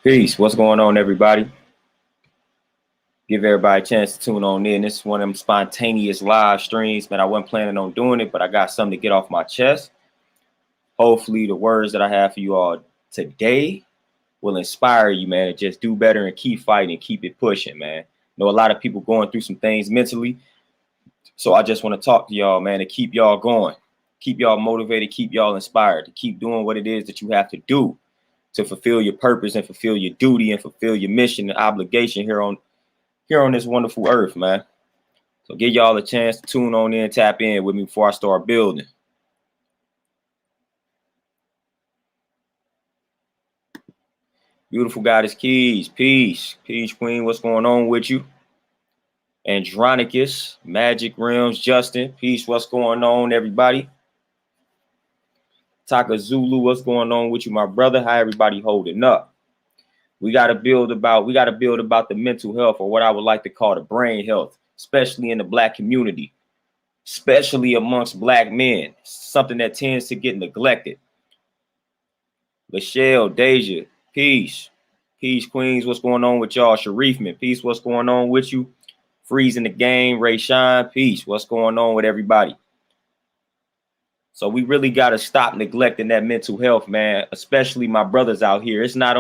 Peace. What's going on, everybody? Give everybody a chance to tune on in. This is one of them spontaneous live streams, man. I wasn't planning on doing it, but I got something to get off my chest. Hopefully, the words that I have for you all today will inspire you, man, to just do better and keep fighting and keep it pushing, man. I know a lot of people going through some things mentally, so I just want to talk to y'all, man, to keep y'all going, keep y'all motivated, keep y'all inspired, to keep doing what it is that you have to do to fulfill your purpose and fulfill your duty and fulfill your mission and obligation here on this wonderful earth, man. So give y'all a chance to tune on in, tap in with me before I start building. Beautiful goddess Keys, peace. Peace queen, what's going on with you? Andronicus, Magic Realms, Justin, peace, what's going on, everybody? Taka Zulu, what's going on with you, my brother? How everybody holding up? We got to build about the mental health, or what I would like to call the brain health, especially in the Black community, especially amongst Black men, something that tends to get neglected. Lachelle, Deja, peace. Peace, queens, what's going on with y'all? Sharifman, peace, what's going on with you? Freezing the game, Ray Shine, peace, what's going on with everybody? So we really got to stop neglecting that mental health, man, especially my brothers out here. It's not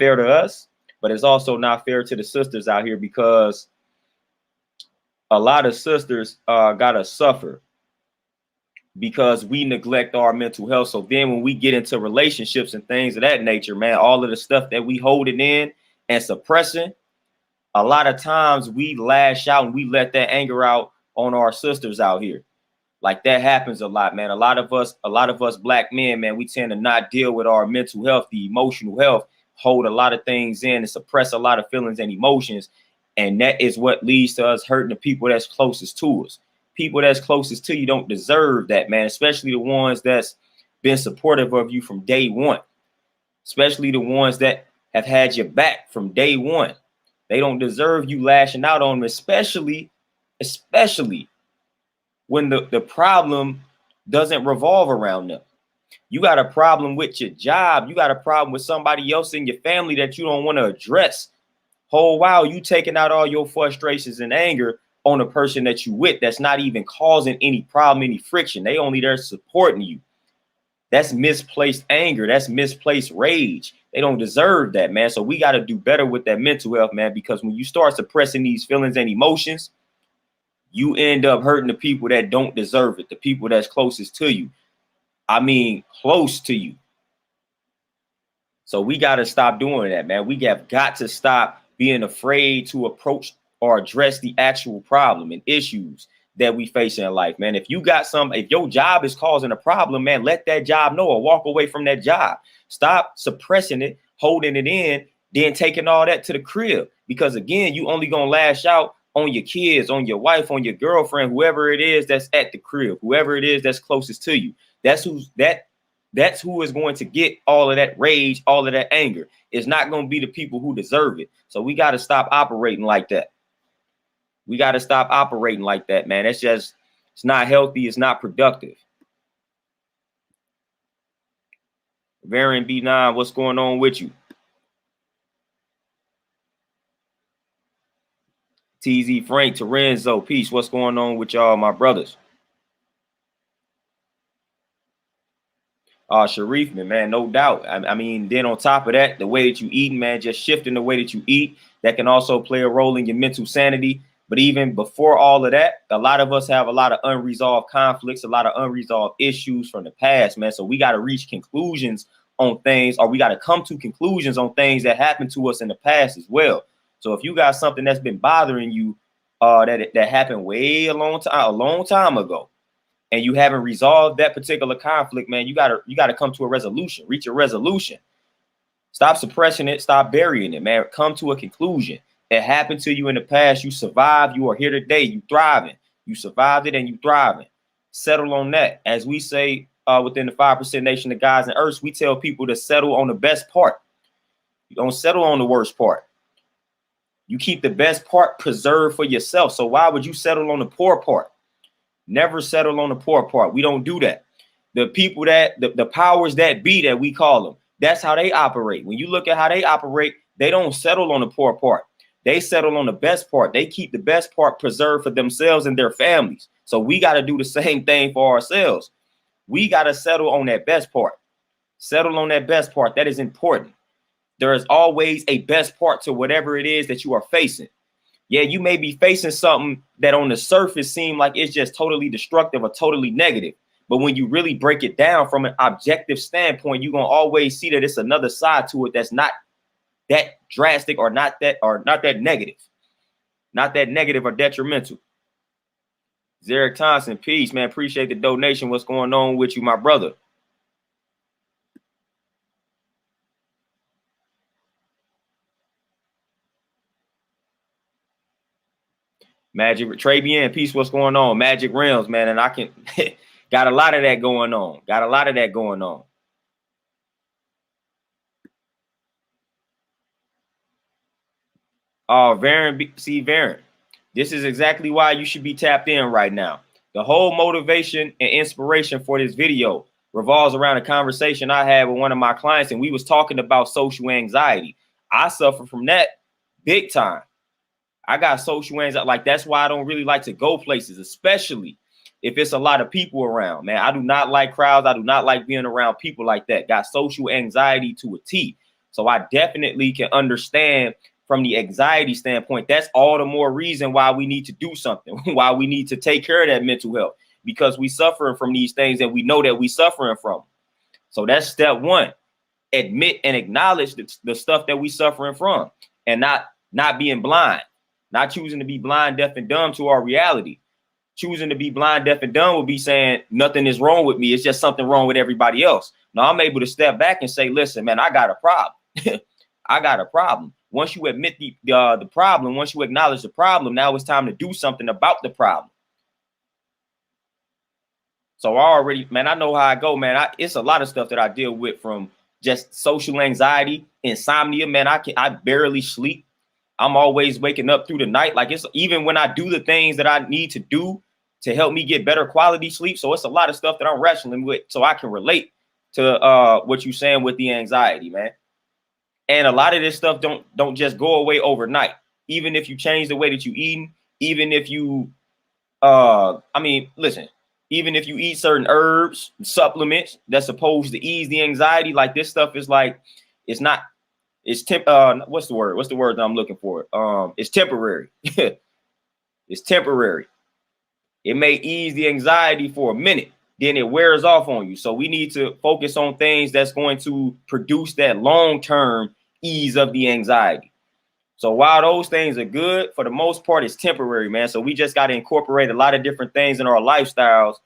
fair to us, but it's also not fair to the sisters out here, because a lot of sisters gotta suffer because we neglect our mental health. So then when we get into relationships and things of that nature, man, all of the stuff that we holding in and suppressing, a lot of times we lash out and we let that anger out on our sisters out here. Like, that happens a lot, man. A lot of us Black men, man, we tend to not deal with our mental health, the emotional health, hold a lot of things in and suppress a lot of feelings and emotions. And that is what leads to us hurting the people that's closest to us. People that's closest to you don't deserve that, man, especially the ones that's been supportive of you from day one, especially the ones that have had your back from day one. They don't deserve you lashing out on them, especially when the problem doesn't revolve around them. You got a problem with your job. You got a problem with somebody else in your family that you don't want to address. Whole while you taking out all your frustrations and anger on a person that you with that's not even causing any problem, any friction. They only there supporting you. That's misplaced anger. That's misplaced rage. They don't deserve that, man. So we got to do better with that mental health, man, because when you start suppressing these feelings and emotions, you end up hurting the people that don't deserve it, the people that's closest to you. I mean, close to you. So we got to stop doing that, man. We have got to stop being afraid to approach or address the actual problem and issues that we face in life, man. If your job is causing a problem, man, let that job know or walk away from that job. Stop suppressing it, holding it in, then taking all that to the crib. Because again, you only gonna lash out on your kids, on your wife, on your girlfriend, whoever it is that's at the crib, whoever it is that's closest to you. That's who is going to get all of that rage, all of that anger. It's not going to be the people who deserve it. So we got to stop operating like that. We got to stop operating like that, man. It's not healthy. It's not productive. Variant B9, what's going on with you? TZ Frank, Terenzo, peace. What's going on with y'all, my brothers? Sharif, man, no doubt. I mean, then on top of that, the way that you eat, man, just shifting the way that you eat, that can also play a role in your mental sanity. But even before all of that, a lot of us have a lot of unresolved conflicts, a lot of unresolved issues from the past, man. So we got to reach conclusions on things, or we got to come to conclusions on things that happened to us in the past as well. So if you got something that's been bothering you, that happened way a long time ago, and you haven't resolved that particular conflict, man, you gotta come to a resolution, reach a resolution. Stop suppressing it, stop burying it, man. Come to a conclusion. It happened to you in the past. You survived. You are here today. You thriving. You survived it and you thriving. Settle on that. As we say within the 5% Nation of Guys and Earths, we tell people to settle on the best part. You don't settle on the worst part. You keep the best part preserved for yourself. So why would you settle on the poor part? Never settle on the poor part. We don't do that. The people the powers that be, that we call them, That's how they operate. When you look at how they operate, they don't settle on the poor part. They settle on the best part. They keep the best part preserved for themselves and their families. So we got to do the same thing for ourselves. We got to settle on that best part. Settle on that best part. That is important. There is always a best part to whatever it is that you are facing. Yeah, you may be facing something that on the surface seems like it's just totally destructive or totally negative. But when you really break it down from an objective standpoint, you're going to always see that it's another side to it that's not that drastic or not that negative. Not that negative or detrimental. Zarek Thompson, peace, man. Appreciate the donation. What's going on with you, my brother? Magic Trabian, peace. What's going on? Magic Realms, man. And I can got a lot of that going on. Got a lot of that going on. Oh, Varen. This is exactly why you should be tapped in right now. The whole motivation and inspiration for this video revolves around a conversation I had with one of my clients, and we was talking about social anxiety. I suffer from that big time. I got social anxiety. Like, that's why I don't really like to go places, especially if it's a lot of people around, man. I do not like crowds. I do not like being around people like that. Got social anxiety to a T. So I definitely can understand from the anxiety standpoint. That's all the more reason why we need to do something, why we need to take care of that mental health, because we suffering from these things and we know that we suffering from. So that's step one. Admit and acknowledge the stuff that we suffering from, and not being blind, not choosing to be blind, deaf, and dumb to our reality. Choosing to be blind, deaf, and dumb would be saying nothing is wrong with me. It's just something wrong with everybody else. Now I'm able to step back and say, listen, man, I got a problem. I got a problem. Once you admit the problem, once you acknowledge the problem, now it's time to do something about the problem. So I know how I go, man. It's a lot of stuff that I deal with, from just social anxiety, insomnia, man. I barely sleep. I'm always waking up through the night. Like, it's even when I do the things that I need to do to help me get better quality sleep. So it's a lot of stuff that I'm wrestling with, so I can relate to what you're saying with the anxiety, man. And a lot of this stuff don't just go away overnight. Even if you change the way that you eating, even if you listen, even if you eat certain herbs, supplements that's supposed to ease the anxiety, like, this stuff is like, it's not, it's what's the word that I'm looking for? It's temporary. It's temporary. It may ease the anxiety for a minute, then it wears off on you. So we need to focus on things that's going to produce that long-term ease of the anxiety. So while those things are good, for the most part, it's temporary, man. So we just got to incorporate a lot of different things in our lifestyles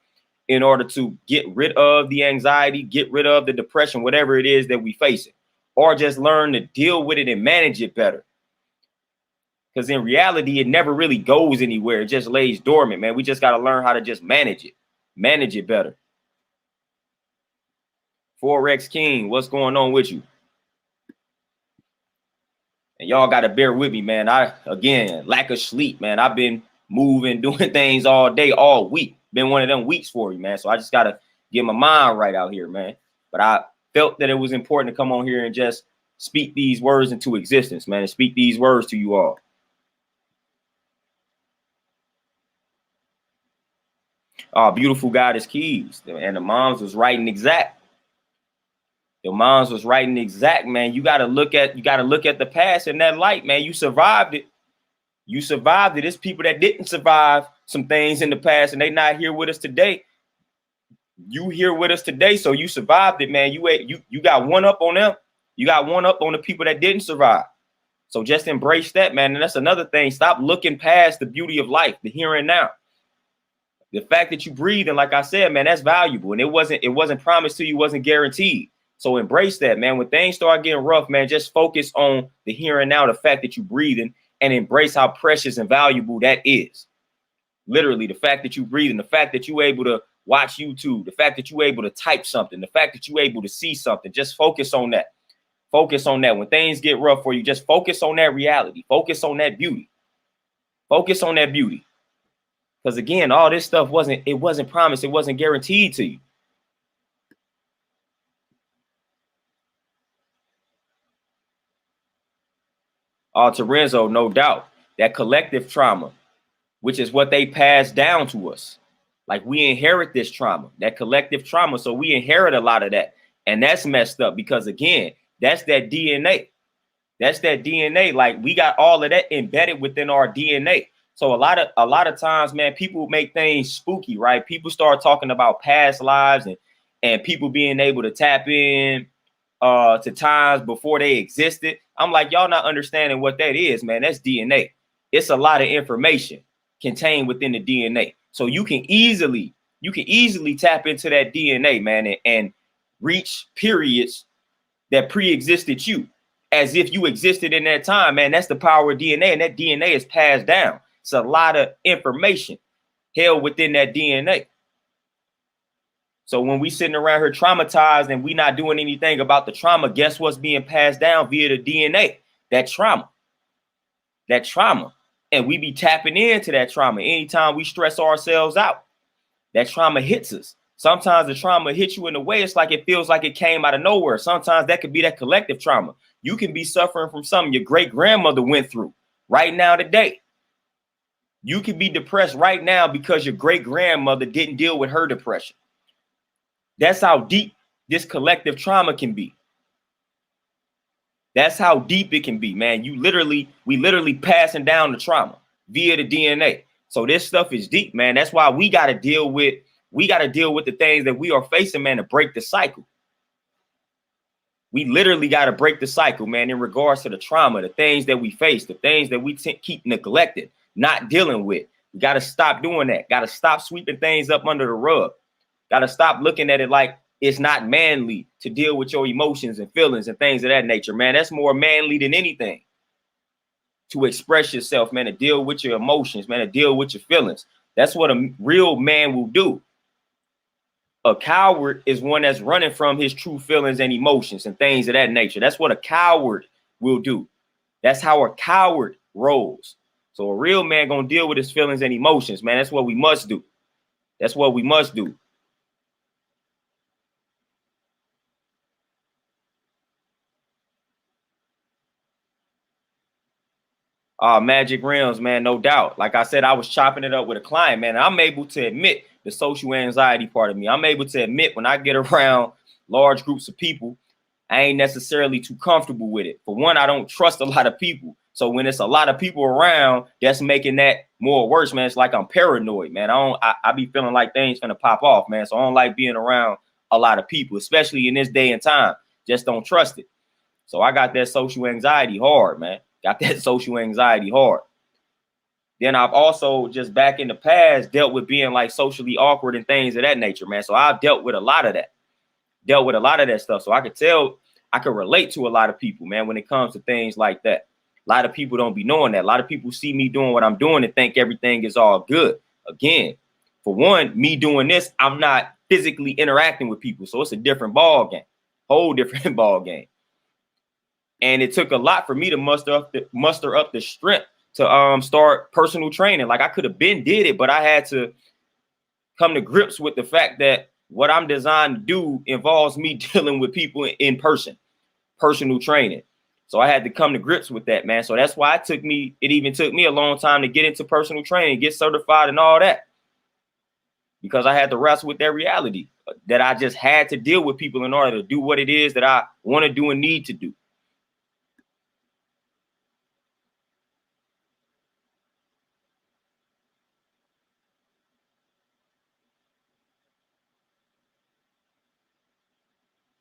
in order to get rid of the anxiety, get rid of the depression, whatever it is that we face it, or just learn to deal with it and manage it better. Because in reality, it never really goes anywhere. It just lays dormant, man. We just got to learn how to just manage it better. Forex King, what's going on with you? And y'all got to bear with me, man. Again, lack of sleep, man. I've been moving, doing things all day, all week. Been one of them weeks for you, man. So I just got to get my mind right out here, man. But I felt that it was important to come on here and just speak these words into existence, man, and speak these words to you all. Beautiful Goddess Keys. And the moms was writing exact. Your moms was writing exact, man. You gotta look at the past in that light, man. You survived it. You survived it. It's people that didn't survive some things in the past, and they not here with us today. You here with us today, so you survived it, man. You got one up on them. You got one up on the people that didn't survive. So just embrace that, man. And that's another thing. Stop looking past the beauty of life, the here and now. The fact that you breathe, and like I said, man, that's valuable. And it wasn't promised to you, wasn't guaranteed. So embrace that, man. When things start getting rough, man, just focus on the here and now, the fact that you're breathing, and embrace how precious and valuable that is. Literally, the fact that you're breathing, the fact that you're able to watch YouTube, the fact that you're able to type something, the fact that you're able to see something. Just focus on that. Focus on that. When things get rough for you, just focus on that reality. Focus on that beauty. Focus on that beauty. Because again, all this stuff wasn't promised. It wasn't guaranteed to you. Terenzo, no doubt. That collective trauma, which is what they pass down to us. Like we inherit this trauma, that collective trauma. So we inherit a lot of that. And that's messed up because, again, that's that DNA. That's that DNA. Like we got all of that embedded within our DNA. So a lot of times, man, people make things spooky, right? People start talking about past lives and people being able to tap in to times before they existed. I'm like, y'all not understanding what that is, man. That's DNA. It's a lot of information contained within the DNA. So you can easily tap into that DNA, man, and reach periods that pre-existed you as if you existed in that time, man. That's the power of DNA, and that DNA is passed down. It's a lot of information held within that DNA. So when we sitting around here traumatized and we not doing anything about the trauma, guess what's being passed down via the DNA? That trauma. And we be tapping into that trauma anytime we stress ourselves out. That trauma hits us. Sometimes the trauma hits you in a way it's like it feels like it came out of nowhere. Sometimes that could be that collective trauma. You can be suffering from something your great grandmother went through right now today. You could be depressed right now because your great grandmother didn't deal with her depression. That's how deep this collective trauma can be. That's how deep it can be, man. We literally passing down the trauma via the DNA. So this stuff is deep, man. That's why we got to deal with the things that we are facing, man, to break the cycle. We literally got to break the cycle, man, in regards to the trauma, the things that we face, the things that we keep neglected, not dealing with. We got to stop doing that. Got to stop sweeping things up under the rug. Got to stop looking at it like it's not manly to deal with your emotions and feelings and things of that nature, man. That's more manly than anything. To express yourself, man, to deal with your emotions, man, to deal with your feelings. That's what a real man will do. A coward is one that's running from his true feelings and emotions and things of that nature. That's what a coward will do. That's how a coward rolls. So a real man gonna deal with his feelings and emotions, man. That's what we must do. That's what we must do. Magic Realms, man, no doubt. Like I said, I was chopping it up with a client, man. I'm able to admit the social anxiety part of me. I'm able to admit when I get around large groups of people, I ain't necessarily too comfortable with it. For one, I don't trust a lot of people. So when it's a lot of people around, that's making that more worse, man. It's like I'm paranoid, man. I be feeling like things finna pop off, man. So I don't like being around a lot of people, especially in this day and time. Just don't trust it. So I got that social anxiety hard, man. Got that social anxiety hard. Then I've also just back in the past dealt with being like socially awkward and things of that nature, man. So I've dealt with a lot of that stuff. So I could tell, I could relate to a lot of people, man, when it comes to things like that. A lot of people don't be knowing that. A lot of people see me doing what I'm doing and think everything is all good. Again, for one, me doing this, I'm not physically interacting with people. So it's a different ball game, whole different ball game. And it took a lot for me to muster up the strength to start personal training. Like I could have been did it, but I had to come to grips with the fact that what I'm designed to do involves me dealing with people in person, personal training. So I had to come to grips with that, man. So that's why it even took me a long time to get into personal training, get certified and all that. Because I had to wrestle with that reality that I just had to deal with people in order to do what it is that I want to do and need to do.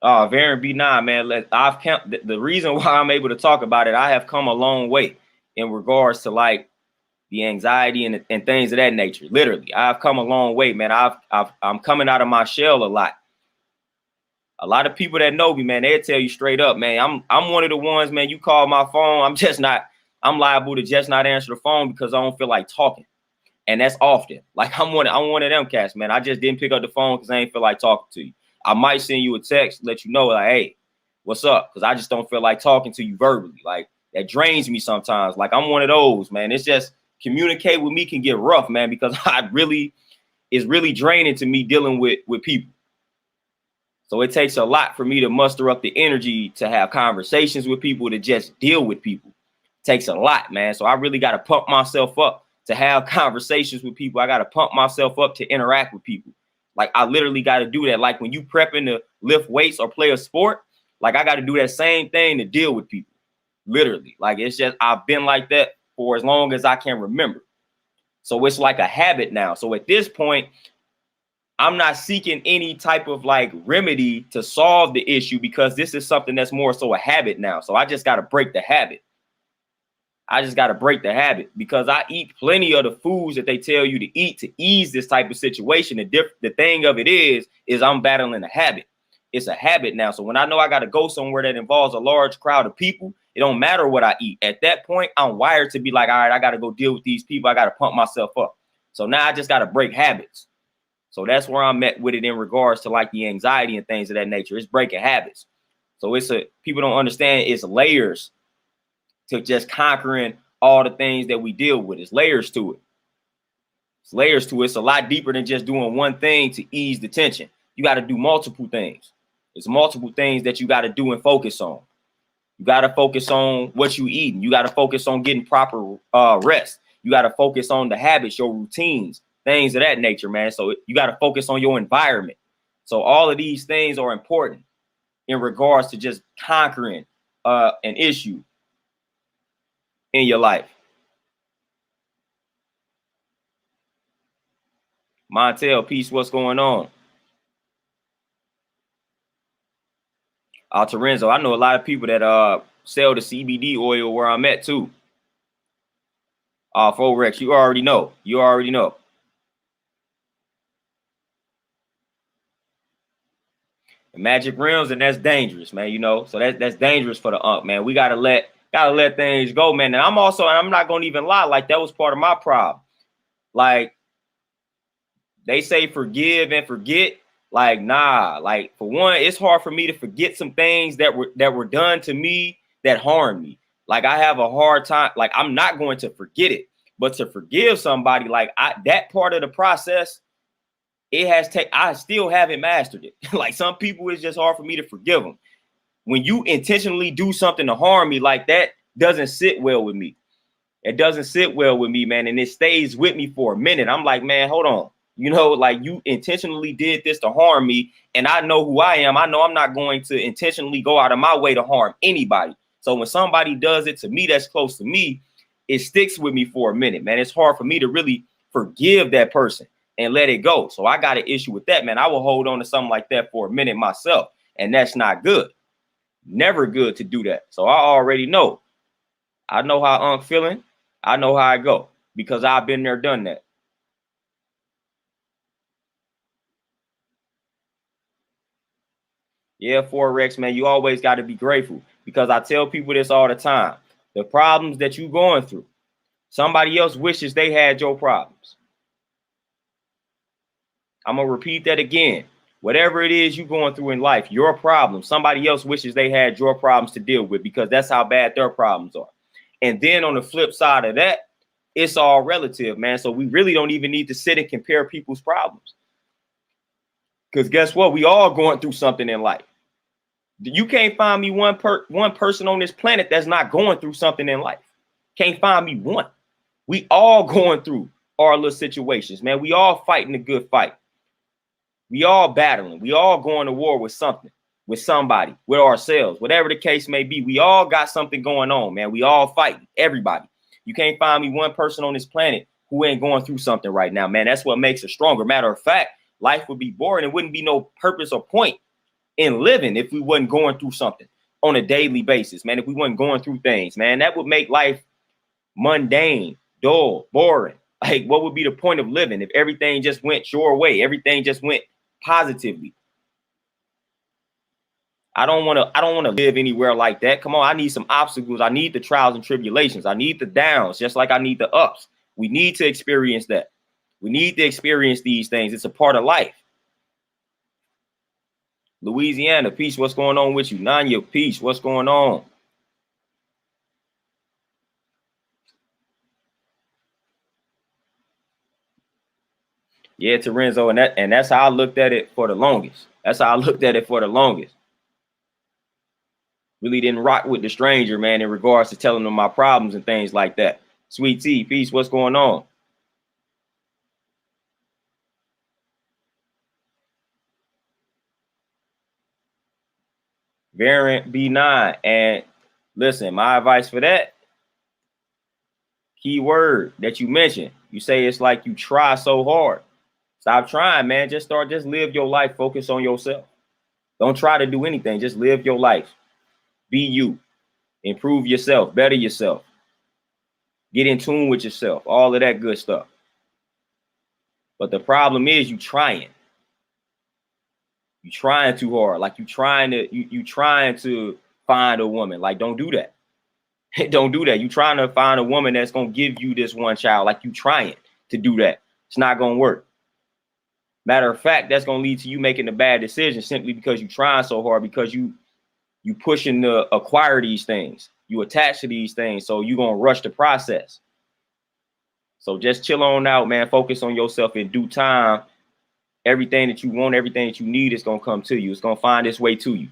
Variant B9, man. The reason why I'm able to talk about it, I have come a long way in regards to like the anxiety and things of that nature. Literally, I've come a long way, man. I'm coming out of my shell a lot. A lot of people that know me, man, they'll tell you straight up, man. I'm one of the ones, man. You call my phone, I'm liable to just not answer the phone because I don't feel like talking. And that's often. Like I'm one of them cats, man. I just didn't pick up the phone because I ain't feel like talking to you. I might send you a text, let you know, like, hey, what's up? Because I just don't feel like talking to you verbally. Like that drains me sometimes. Like I'm one of those, man. It's just communicate with me can get rough, man, because it's really draining to me dealing with people. So it takes a lot for me to muster up the energy to have conversations with people, to just deal with people. Takes a lot, man. So I really got to pump myself up to have conversations with people. I got to pump myself up to interact with people. Like I literally got to do that. Like when you prepping to lift weights or play a sport, like I got to do that same thing to deal with people. Literally. Like it's just, I've been like that for as long as I can remember. So it's like a habit now. So at this point, I'm not seeking any type of like remedy to solve the issue because this is something that's more so a habit now. So I just got to break the habit. I just got to break the habit because I eat plenty of the foods that they tell you to eat to ease this type of situation. The thing of it is I'm battling a habit. It's a habit now. So when I know I got to go somewhere that involves a large crowd of people, it don't matter what I eat. At that point, I'm wired to be like, all right, I got to go deal with these people. I got to pump myself up. So now I just got to break habits. So that's where I'm at with it in regards to like the anxiety and things of that nature. It's breaking habits. So people don't understand it's layers to just conquering all the things that we deal with. It's layers to it. It's layers to it. It's a lot deeper than just doing one thing to ease the tension. You got to do multiple things. There's multiple things that you got to do and focus on. You got to focus on what you eating. You got to focus on getting proper rest. You got to focus on the habits, your routines, things of that nature, man. So you got to focus on your environment. So all of these things are important in regards to just conquering an issue in your life. Montel, peace, what's going on? Terenzo, I know a lot of people that sell the CBD oil where I'm at too. Forex, you already know. You already know. The magic rims, and that's dangerous, man. You know, so that's dangerous for the man. We gotta let things go, man. And I'm not gonna even lie, like that was part of my problem. Like they say forgive and forget. Like, nah, like for one, it's hard for me to forget some things that were done to me that harmed me. Like I have a hard time, like I'm not going to forget it, but to forgive somebody, like that part of the process, I still haven't mastered it. Like some people, it's just hard for me to forgive them. When you intentionally do something to harm me, like that doesn't sit well with me. It doesn't sit well with me, man. And it stays with me for a minute. I'm like, man, hold on. You know, like you intentionally did this to harm me. And I know who I am. I know I'm not going to intentionally go out of my way to harm anybody. So when somebody does it to me that's close to me, it sticks with me for a minute, man. It's hard for me to really forgive that person and let it go. So I got an issue with that, man. I will hold on to something like that for a minute myself. And that's not good. Never good to do that. So I already know. I know how I'm feeling. I know how I go because I've been there, done that. Yeah, Forex, man, you always got to be grateful because I tell people this all the time. The problems that you're going through, somebody else wishes they had your problems. I'm going to repeat that again. Whatever it is you're going through in life, your problem, somebody else wishes they had your problems to deal with because that's how bad their problems are. And then on the flip side of that, it's all relative, man. So we really don't even need to sit and compare people's problems. Because guess what? We all going through something in life. You can't find me one person on this planet that's not going through something in life. Can't find me one. We all going through our little situations, man. We all fighting a good fight. We all battling. We all going to war with something, with somebody, with ourselves, whatever the case may be. We all got something going on, man. We all fighting, everybody. You can't find me one person on this planet who ain't going through something right now, man. That's what makes us stronger. Matter of fact, life would be boring. It wouldn't be no purpose or point in living if we wasn't going through something on a daily basis, man. If we wasn't going through things, man, that would make life mundane, dull, boring. Like, what would be the point of living if everything just went your way? Everything just went positively. I don't want to live anywhere like that. Come on, I need some obstacles. I need the trials and tribulations. I need the downs, just like I need the ups. We need to experience that. We need to experience these things. It's a part of life. Louisiana, peace. What's going on with you? Nanya, peace. What's going on? Yeah, Terenzo, and that's how I looked at it for the longest. That's how I looked at it for the longest. Really didn't rock with the stranger, man, in regards to telling them my problems and things like that. Sweet Tea, peace, what's going on? Variant B9. And listen, my advice for that, key word that you mentioned, you say it's like you try so hard. Stop trying, man. Just live your life. Focus on yourself. Don't try to do anything. Just live your life. Be you. Improve yourself. Better yourself. Get in tune with yourself. All of that good stuff. But the problem is you trying. You trying too hard. Like you trying to find a woman. Like, don't do that. Don't do that. You trying to find a woman that's gonna give you this one child. Like you trying to do that. It's not gonna work. Matter of fact, that's gonna lead to you making a bad decision simply because you trying so hard, because you pushing to acquire these things. You attach to these things, so you're gonna rush the process. So just chill on out, man. Focus on yourself. In due time, everything that you want, everything that you need is gonna come to you. It's gonna find its way to you.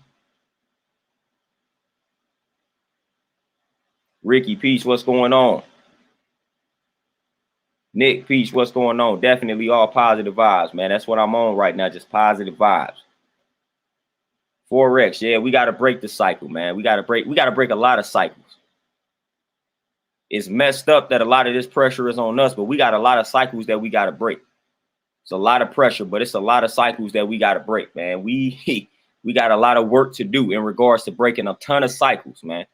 Ricky, peace, what's going on? Nick, peace, what's going on? Definitely all positive vibes, man. That's what I'm on right now, just positive vibes. Forex, yeah, we got to break the cycle, man. We got to break a lot of cycles. It's messed up that a lot of this pressure is on us, but we got a lot of cycles that we got to break. It's a lot of pressure, but it's a lot of cycles that we got to break, man. We got a lot of work to do in regards to breaking a ton of cycles, man.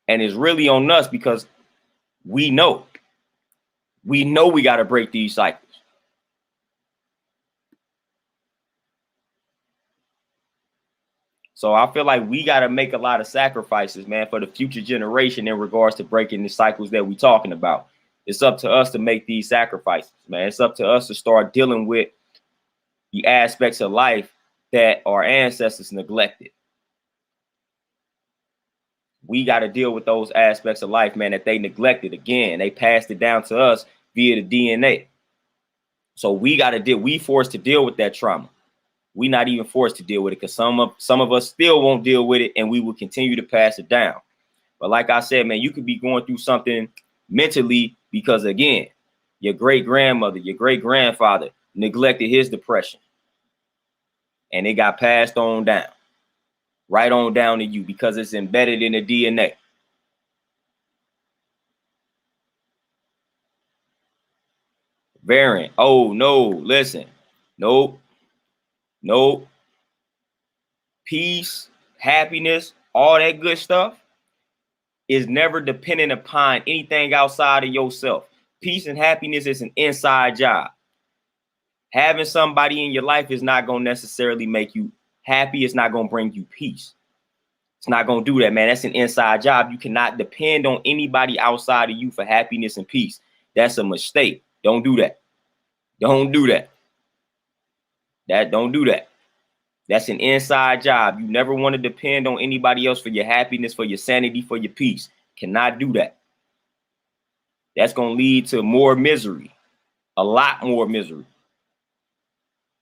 And it's really on us because we know we got to break these cycles. So I feel like we got to make a lot of sacrifices, man, for the future generation in regards to breaking the cycles that we're talking about. It's up to us to make these sacrifices, man. It's up to us to start dealing with the aspects of life that our ancestors neglected. We got to deal with those aspects of life, man, that they neglected. Again, they passed it down to us via the DNA. So we got to we forced to deal with that trauma. We not even forced to deal with it because some of us still won't deal with it, and we will continue to pass it down. But like I said, man, you could be going through something mentally because, again, your great grandmother, your great grandfather neglected his depression, and it got passed on down, right on down to you because it's embedded in the DNA. Variant. Oh no, listen, nope. Peace, happiness, all that good stuff is never dependent upon anything outside of yourself. Peace and happiness is an inside job. Having somebody in your life is not going to necessarily make you happy. It's not going to bring you peace. It's not going to do that, man. That's an inside job. You cannot depend on anybody outside of you for happiness and peace. That's a mistake. Don't do that. Don't do that. Don't do that. That's an inside job. You never want to depend on anybody else for your happiness, for your sanity, for your peace. Cannot do that. That's going to lead to more misery, a lot more misery.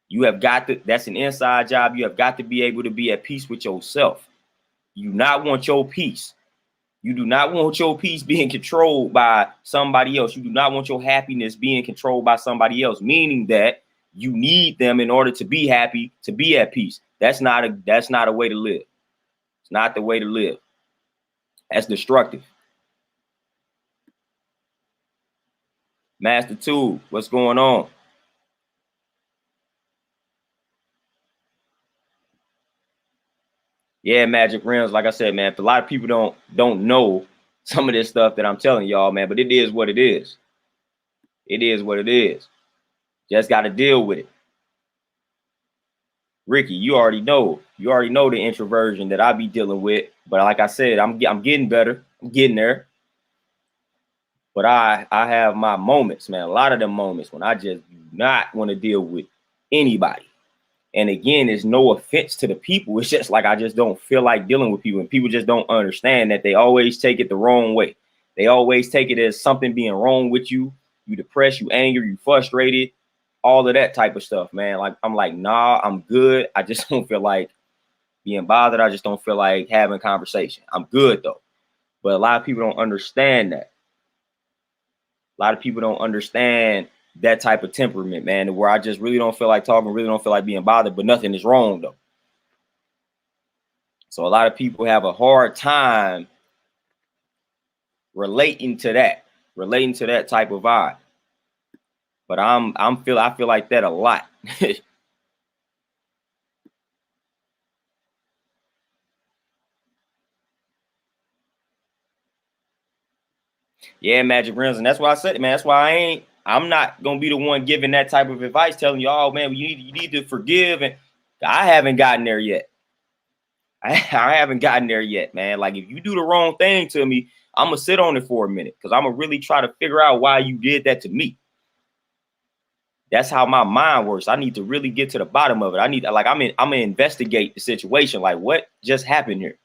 You have got to, that's an inside job. You have got to be able to be at peace with yourself. You do not want your peace. You do not want your peace being controlled by somebody else. You do not want your happiness being controlled by somebody else, meaning that you need them in order to be happy, to be at peace. That's not a way to live. It's not the way to live. That's destructive. Master Two, what's going on? Yeah, Magic Rims. Like I said, man, a lot of people don't know some of this stuff that I'm telling y'all, man, but it is what it is. It is what it is. Just got to deal with it. Ricky, you already know the introversion that I be dealing with. But like I said, I'm getting better. I'm getting there. But I have my moments, man. A lot of them moments when I just do not want to deal with anybody. And again, there's no offense to the people. It's just like I just don't feel like dealing with people. And people just don't understand that they always take it the wrong way. They always take it as something being wrong with you. You depressed, you angry, you frustrated, all of that type of stuff, man. Like I'm like, nah, I'm good. I just don't feel like being bothered. I just don't feel like having conversation. I'm good though. But a lot of people don't understand that. A lot of people don't understand that type of temperament, man, where I just really don't feel like talking, really don't feel like being bothered, but nothing is wrong though. So a lot of people have a hard time relating to that type of vibe. But I feel like that a lot. Yeah, Magic Rims, and that's why I said, man, that's why I'm not gonna be the one giving that type of advice, telling you, oh man, you need to forgive. And I haven't gotten there yet. I haven't gotten there yet, man. Like if you do the wrong thing to me, I'm gonna sit on it for a minute because I'm gonna really try to figure out why you did that to me. That's how my mind works. I need to really get to the bottom of it. I'm gonna investigate the situation. Like what just happened here?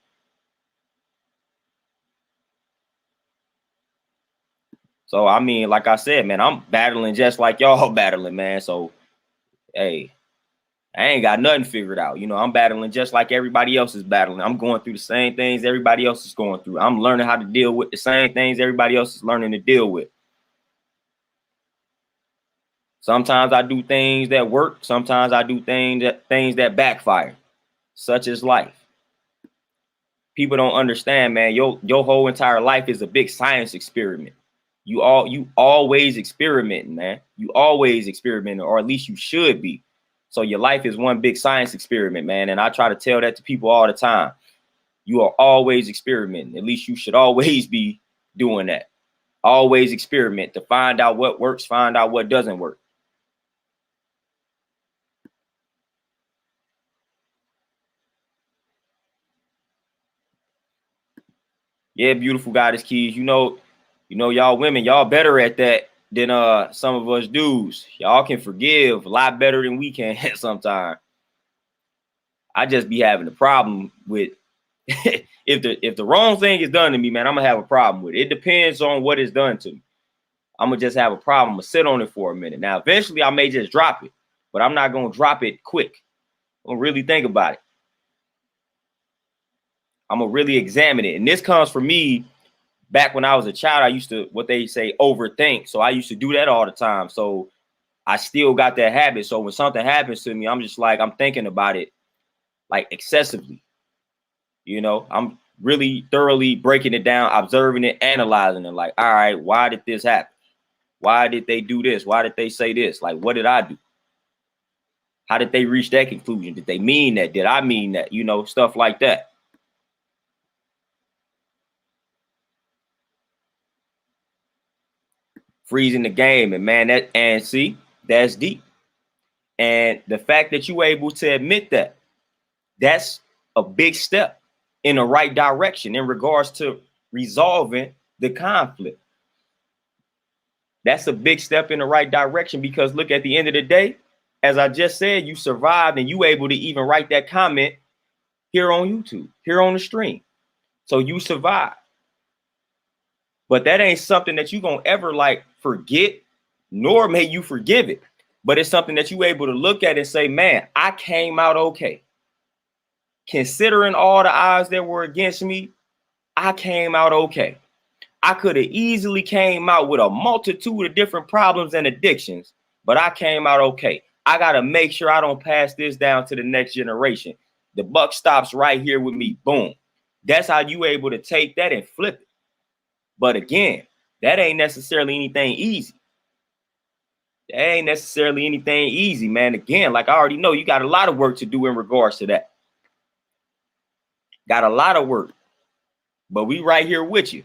So I mean, like I said, man, I'm battling just like y'all battling, man. So hey, I ain't got nothing figured out. You know, I'm battling just like everybody else is battling. I'm going through the same things everybody else is going through. I'm learning how to deal with the same things everybody else is learning to deal with. Sometimes I do things that work. Sometimes I do things that backfire, such as life. People don't understand, man. Your whole entire life is a big science experiment. You always experimenting, man. You always experimenting, or at least you should be. So your life is one big science experiment, man. And I try to tell that to people all the time. You are always experimenting. At least you should always be doing that. Always experiment to find out what works, find out what doesn't work. Yeah, beautiful goddess keys. Y'all women, y'all better at that than some of us dudes. Y'all can forgive a lot better than we can sometimes. I just be having a problem with if the wrong thing is done to me, man, I'm gonna have a problem with it. It depends on what is done to me. I'm gonna just have a problem. I'm gonna sit on it for a minute. Now, eventually, I may just drop it, but I'm not gonna drop it quick. I'm gonna really think about it. I'm gonna really examine it, and this comes from me. Back when I was a child, I used to, what they say, overthink. So I used to do that all the time. So I still got that habit. So when something happens to me, I'm just like, I'm thinking about it like excessively. You know, I'm really thoroughly breaking it down, observing it, analyzing it. Like, all right, why did this happen? Why did they do this? Why did they say this? Like, what did I do? How did they reach that conclusion? Did they mean that? Did I mean that? You know, stuff like that. Freezing the game. And man, see, that's deep. And the fact that you were able to admit that, that's a big step in the right direction in regards to resolving the conflict. That's a big step in the right direction because look, at the end of the day, as I just said, you survived and you were able to even write that comment here on YouTube, here on the stream. So you survived. But that ain't something that you're going to ever like forget, nor may you forgive it. But it's something that you're able to look at and say, man, I came out okay. Considering all the odds that were against me, I came out okay. I could have easily came out with a multitude of different problems and addictions, but I came out okay. I got to make sure I don't pass this down to the next generation. The buck stops right here with me. Boom. That's how you able to take that and flip it. But again, that ain't necessarily anything easy. That ain't necessarily anything easy, man. Again, like I already know, you got a lot of work to do in regards to that. Got a lot of work. But we right here with you.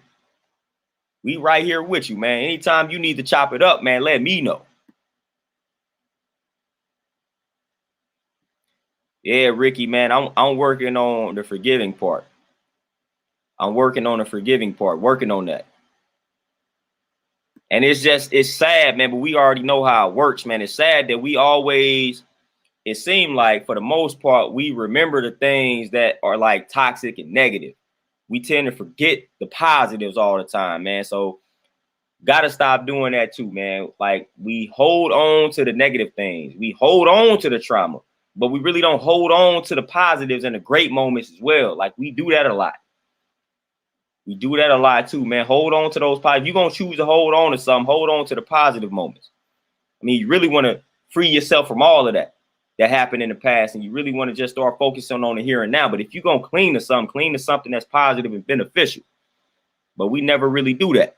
We right here with you, man. Anytime you need to chop it up, man, let me know. Yeah, Ricky, man, I'm working on the forgiving part. I'm working on the forgiving part, working on that. And it's sad, man, but we already know how it works, man. It's sad that we always, it seemed like for the most part, we remember the things that are like toxic and negative. We tend to forget the positives all the time, man. So gotta stop doing that too, man. Like we hold on to the negative things. We hold on to the trauma. but we really don't hold on to the positives and the great moments as well. Like we do that a lot. We do that a lot too, man. Hold on to those positives. You're going to choose to hold on to something. Hold on to the positive moments. I mean, you really want to free yourself from all of that happened in the past, and you really want to just start focusing on the here and now. But if you're going to cling to something that's positive and beneficial. But we never really do that.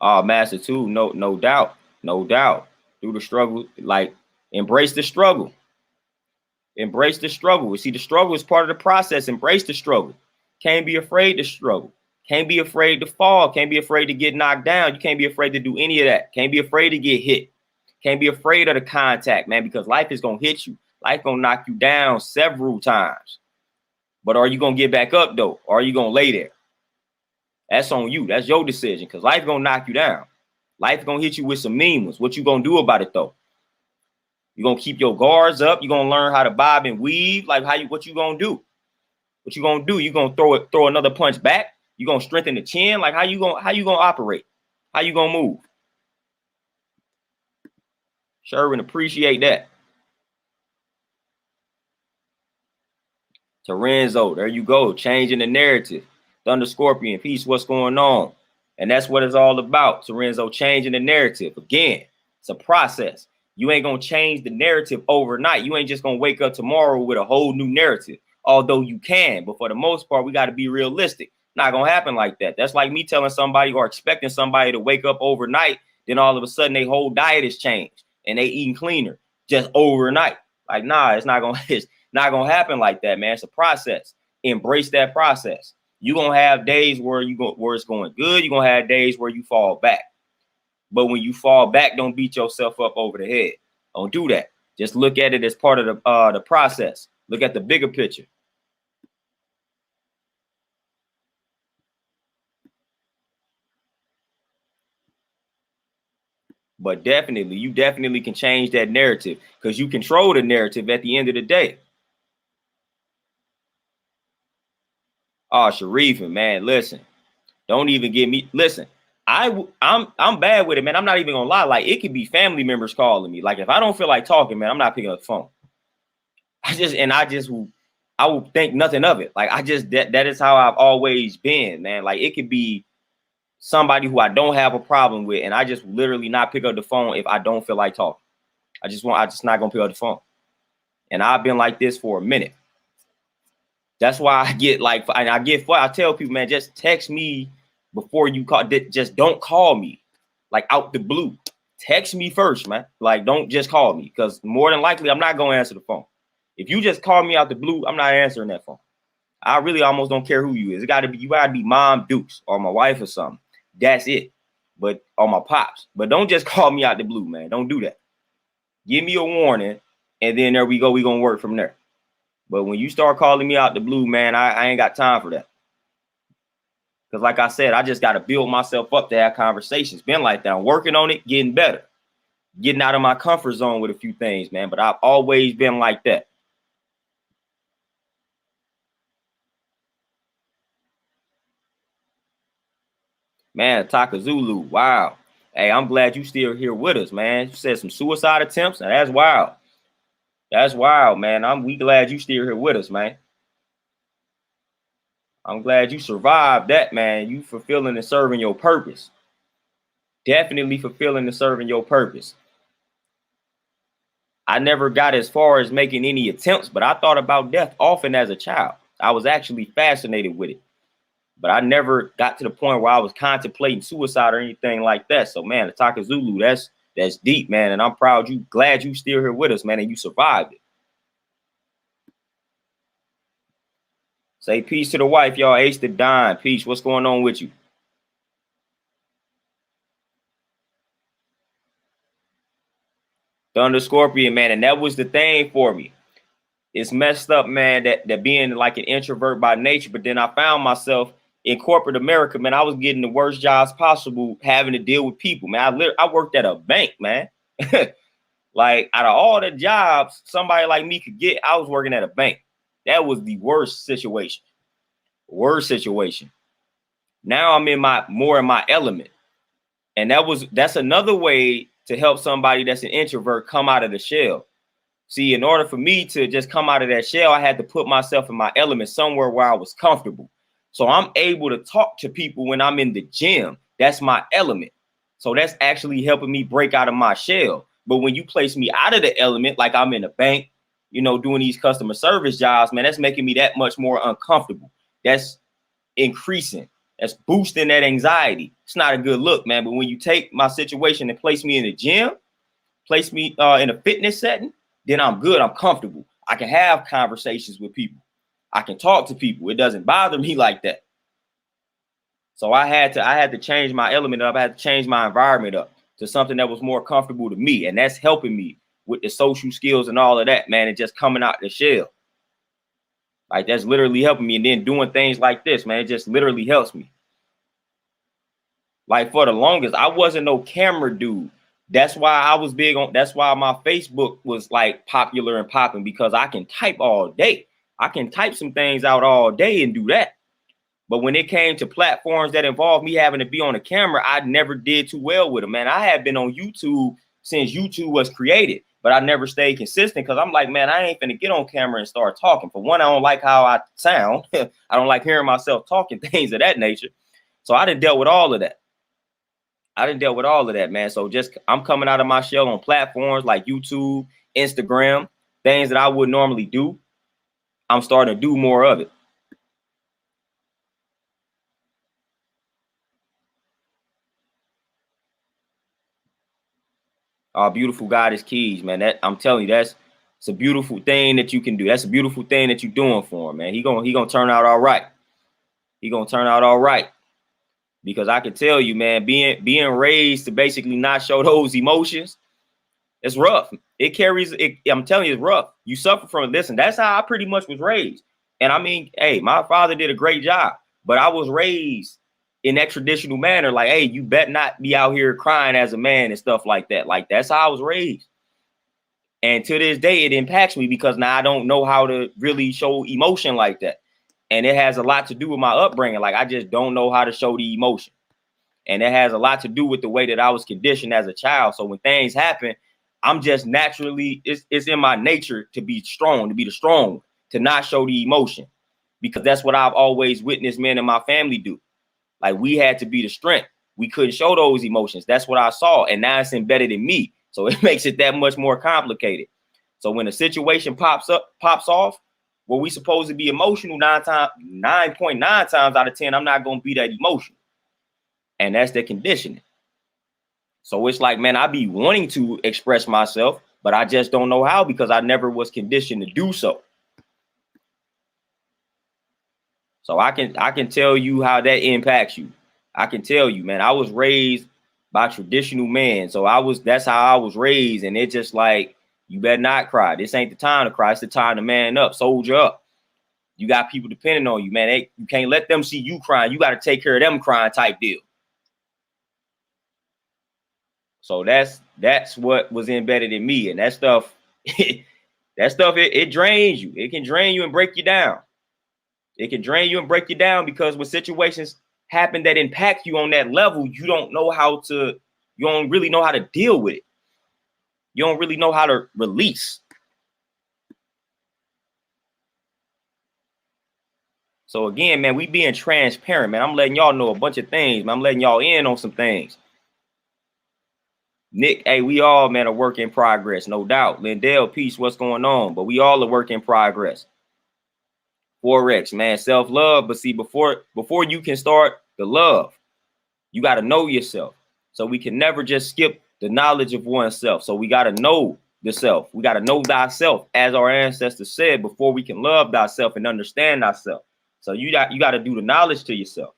Oh, master too. No doubt. No doubt. Through the struggle, like embrace the struggle. Embrace the struggle. See, the struggle is part of the process. Embrace the struggle. Can't be afraid to struggle. Can't be afraid to fall. Can't be afraid to get knocked down. You can't be afraid to do any of that. Can't be afraid to get hit. Can't be afraid of the contact, man, because life is going to hit you. Life going to knock you down several times. But are you going to get back up, though? Or are you going to lay there? That's on you. That's your decision, because life going to knock you down. Life going to hit you with some mean ones. What you going to do about it, though? You're going to keep your guards up. You're going to learn how to bob and weave. Like, what you going to do? What you going to do? You going to throw another punch back? You going to strengthen the chin? Like, how you going to operate? How you going to move? Sure, and appreciate that. Terenzo, there you go. Changing the narrative. Thunder Scorpion, peace, what's going on? And that's what it's all about. Terenzo, changing the narrative. Again, it's a process. You ain't going to change the narrative overnight. You ain't just going to wake up tomorrow with a whole new narrative. Although you can, but for the most part, we got to be realistic. Not going to happen like that. That's like me telling somebody or expecting somebody to wake up overnight. Then all of a sudden, their whole diet has changed and they eating cleaner just overnight. Like, nah, it's not going to happen like that, man. It's a process. Embrace that process. You're going to have days where it's going good. You're going to have days where you fall back. But when you fall back, don't beat yourself up over the head. Don't do that. Just look at it as part of the process. Look at the bigger picture. But definitely, you definitely can change that narrative because you control the narrative at the end of the day. Oh, Sharif, man, listen, don't even get me. Listen, I'm bad with it, man. I'm not even gonna lie. Like, it could be family members calling me. Like, if I don't feel like talking, man, I'm not picking up the phone. I will think nothing of it. Like, that is how I've always been, man. Like, it could be somebody who I don't have a problem with, and I just literally not pick up the phone if I don't feel like talking. I just not gonna pick up the phone. And I've been like this for a minute. That's why I tell people, man, just text me before you call. Just don't call me like out the blue. Text me first, man. Like, don't just call me, because more than likely I'm not gonna answer the phone. If you just call me out the blue, I'm not answering that phone. I really almost don't care who you is. You gotta be Mom Dukes or my wife or something. That's it. But on my pops. But don't just call me out the blue, man. Don't do that. Give me a warning, and then there we go. We're gonna work from there. But when you start calling me out the blue, man, I ain't got time for that. Because like I said, I just got to build myself up to have conversations. Been like that. I'm working on it, getting better. Getting out of my comfort zone with a few things, man. But I've always been like that. Man, Takazulu, wow. Hey, I'm glad you still here with us, man. You said some suicide attempts. Now, that's wild. That's wild, man. We glad you still here with us, man. I'm glad you survived that, man. You fulfilling and serving your purpose. Definitely fulfilling and serving your purpose. I never got as far as making any attempts, but I thought about death often as a child. I was actually fascinated with it. But I never got to the point where I was contemplating suicide or anything like that. So, man, the Takazulu, that's deep, man. And I'm glad you still here with us, man, and you survived it. Say peace to the wife, y'all. Ace to Dime. Peace. What's going on with you? Thunder Scorpion, man. And that was the thing for me. It's messed up, man, that being like an introvert by nature. But then I found myself in corporate America, man. I was getting the worst jobs possible, having to deal with people, man. I worked at a bank, man. Like, out of all the jobs somebody like me could get, I was working at a bank. That was the worst situation. Worst situation. Now I'm more in my element. And that's another way to help somebody that's an introvert come out of the shell. See, in order for me to just come out of that shell, I had to put myself in my element somewhere where I was comfortable. So I'm able to talk to people when I'm in the gym. That's my element. So that's actually helping me break out of my shell. But when you place me out of the element, like I'm in a bank, doing these customer service jobs, man, that's making me that much more uncomfortable. That's increasing. That's boosting that anxiety. It's not a good look, man. But when you take my situation and place me in the gym, place me in a fitness setting, then I'm good. I'm comfortable. I can have conversations with people. I can talk to people. It doesn't bother me like that. So I had to change my element up. I had to change my environment up to something that was more comfortable to me. And that's helping me with the social skills and all of that, man. And just coming out the shell. Like, that's literally helping me. And then doing things like this, man, it just literally helps me. Like, for the longest, I wasn't no camera dude. That's why I was big on, that's why my Facebook was like popular and popping, because I can type all day. I can type some things out all day and do that. But when it came to platforms that involved me having to be on a camera, I never did too well with them, man. I have been on YouTube since YouTube was created, but I never stayed consistent because I'm like, man, I ain't finna get on camera and start talking. For one, I don't like how I sound. I don't like hearing myself talking, things of that nature. So I done dealt with all of that. Man. So just, I'm coming out of my shell on platforms like YouTube, Instagram, things that I would normally do. I'm starting to do more of it. Beautiful God is keys, man. That, I'm telling you, it's a beautiful thing that you can do. That's a beautiful thing that you're doing for him, man. He gonna turn out all right. He gonna turn out all right. Because I can tell you, man, being raised to basically not show those emotions, it's rough. It carries it. I'm telling you, it's rough. You suffer from this, and that's how I pretty much was raised. And I mean, hey, my father did a great job, but I was raised in that traditional manner. Like, hey, you bet not be out here crying as a man and stuff like that. Like, that's how I was raised. And to this day, it impacts me because now I don't know how to really show emotion like that. And it has a lot to do with my upbringing. Like, I just don't know how to show the emotion. And it has a lot to do with the way that I was conditioned as a child. So when things happen, I'm just naturally, it's in my nature to be strong, to be the strong, to not show the emotion, because that's what I've always witnessed men in my family do. Like, we had to be the strength. We couldn't show those emotions. That's what I saw. And now it's embedded in me. So it makes it that much more complicated. So when a situation pops off, where we supposed to be emotional, 9.9 times out of 10, I'm not going to be that emotional. And that's the conditioning. So it's like, man, I be wanting to express myself, but I just don't know how, because I never was conditioned to do so. So I can tell you how that impacts you. I can tell you, man, I was raised by traditional men. So that's how I was raised. And it's just like, you better not cry. This ain't the time to cry. It's the time to man up, soldier up. You got people depending on you, man. You can't let them see you crying. You got to take care of them crying type deal. So that's what was embedded in me. And that stuff, it drains you. It can drain you and break you down. It can drain you and break you down, because when situations happen that impact you on that level, you don't really know how to deal with it. You don't really know how to release. So again, man, we being transparent, man. I'm letting y'all know a bunch of things, man. I'm letting y'all in on some things. Nick, hey, we all, man, a work in progress, no doubt. Lindell, peace, what's going on? But we all a work in progress. Forex, man, self-love. But see, before you can start the love, you got to know yourself. So we can never just skip the knowledge of oneself. So we got to know the self. We got to know thyself, as our ancestors said, before we can love thyself and understand thyself. So you got to do the knowledge to yourself.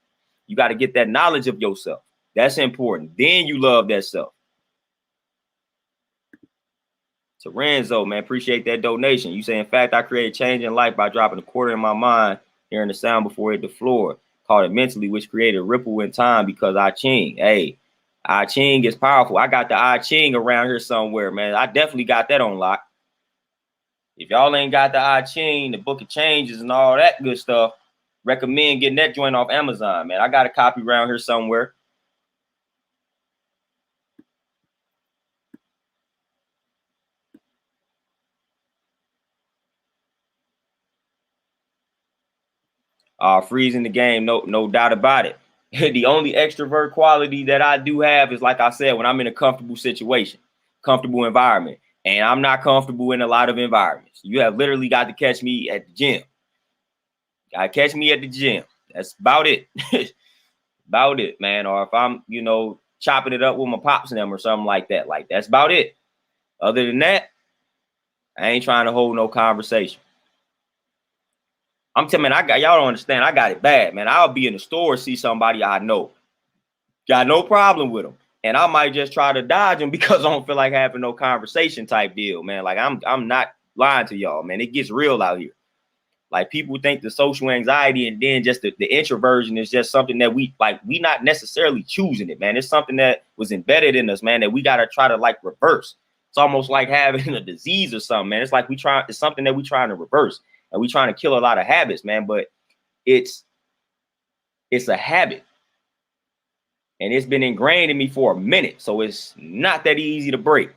You got to get that knowledge of yourself. That's important. Then you love that self. So Renzo, man, appreciate that donation. You say, in fact, I created change in life by dropping a quarter in my mind, hearing the sound before it hit the floor. Called it mentally, which created a ripple in time, because I Ching. Hey, I Ching is powerful. I got the I Ching around here somewhere, man. I definitely got that on lock. If y'all ain't got the I Ching, the Book of Changes and all that good stuff, recommend getting that joint off Amazon, man. I got a copy around here somewhere. Freezing the game, no doubt about it. The only extrovert quality that I do have is, like I said, when I'm in a comfortable situation, comfortable environment, and I'm not comfortable in a lot of environments. You have literally got to catch me at the gym. Gotta catch me at the gym. That's about it. About it, man. Or if I'm, chopping it up with my pops and them or something like that. Like, that's about it. Other than that, I ain't trying to hold no conversation. I'm telling you, y'all don't understand. I got it bad, man. I'll be in the store, see somebody I know. Got no problem with them. And I might just try to dodge them because I don't feel like having no conversation type deal, man. Like, I'm not lying to y'all, man. It gets real out here. Like, people think the social anxiety and then just the introversion is just something that we not necessarily choosing it, man. It's something that was embedded in us, man, that we got to try to like reverse. It's almost like having a disease or something, man. It's like it's something that we trying to reverse, and we trying to kill a lot of habits, man. But it's a habit, and it's been ingrained in me for a minute. So it's not that easy to break.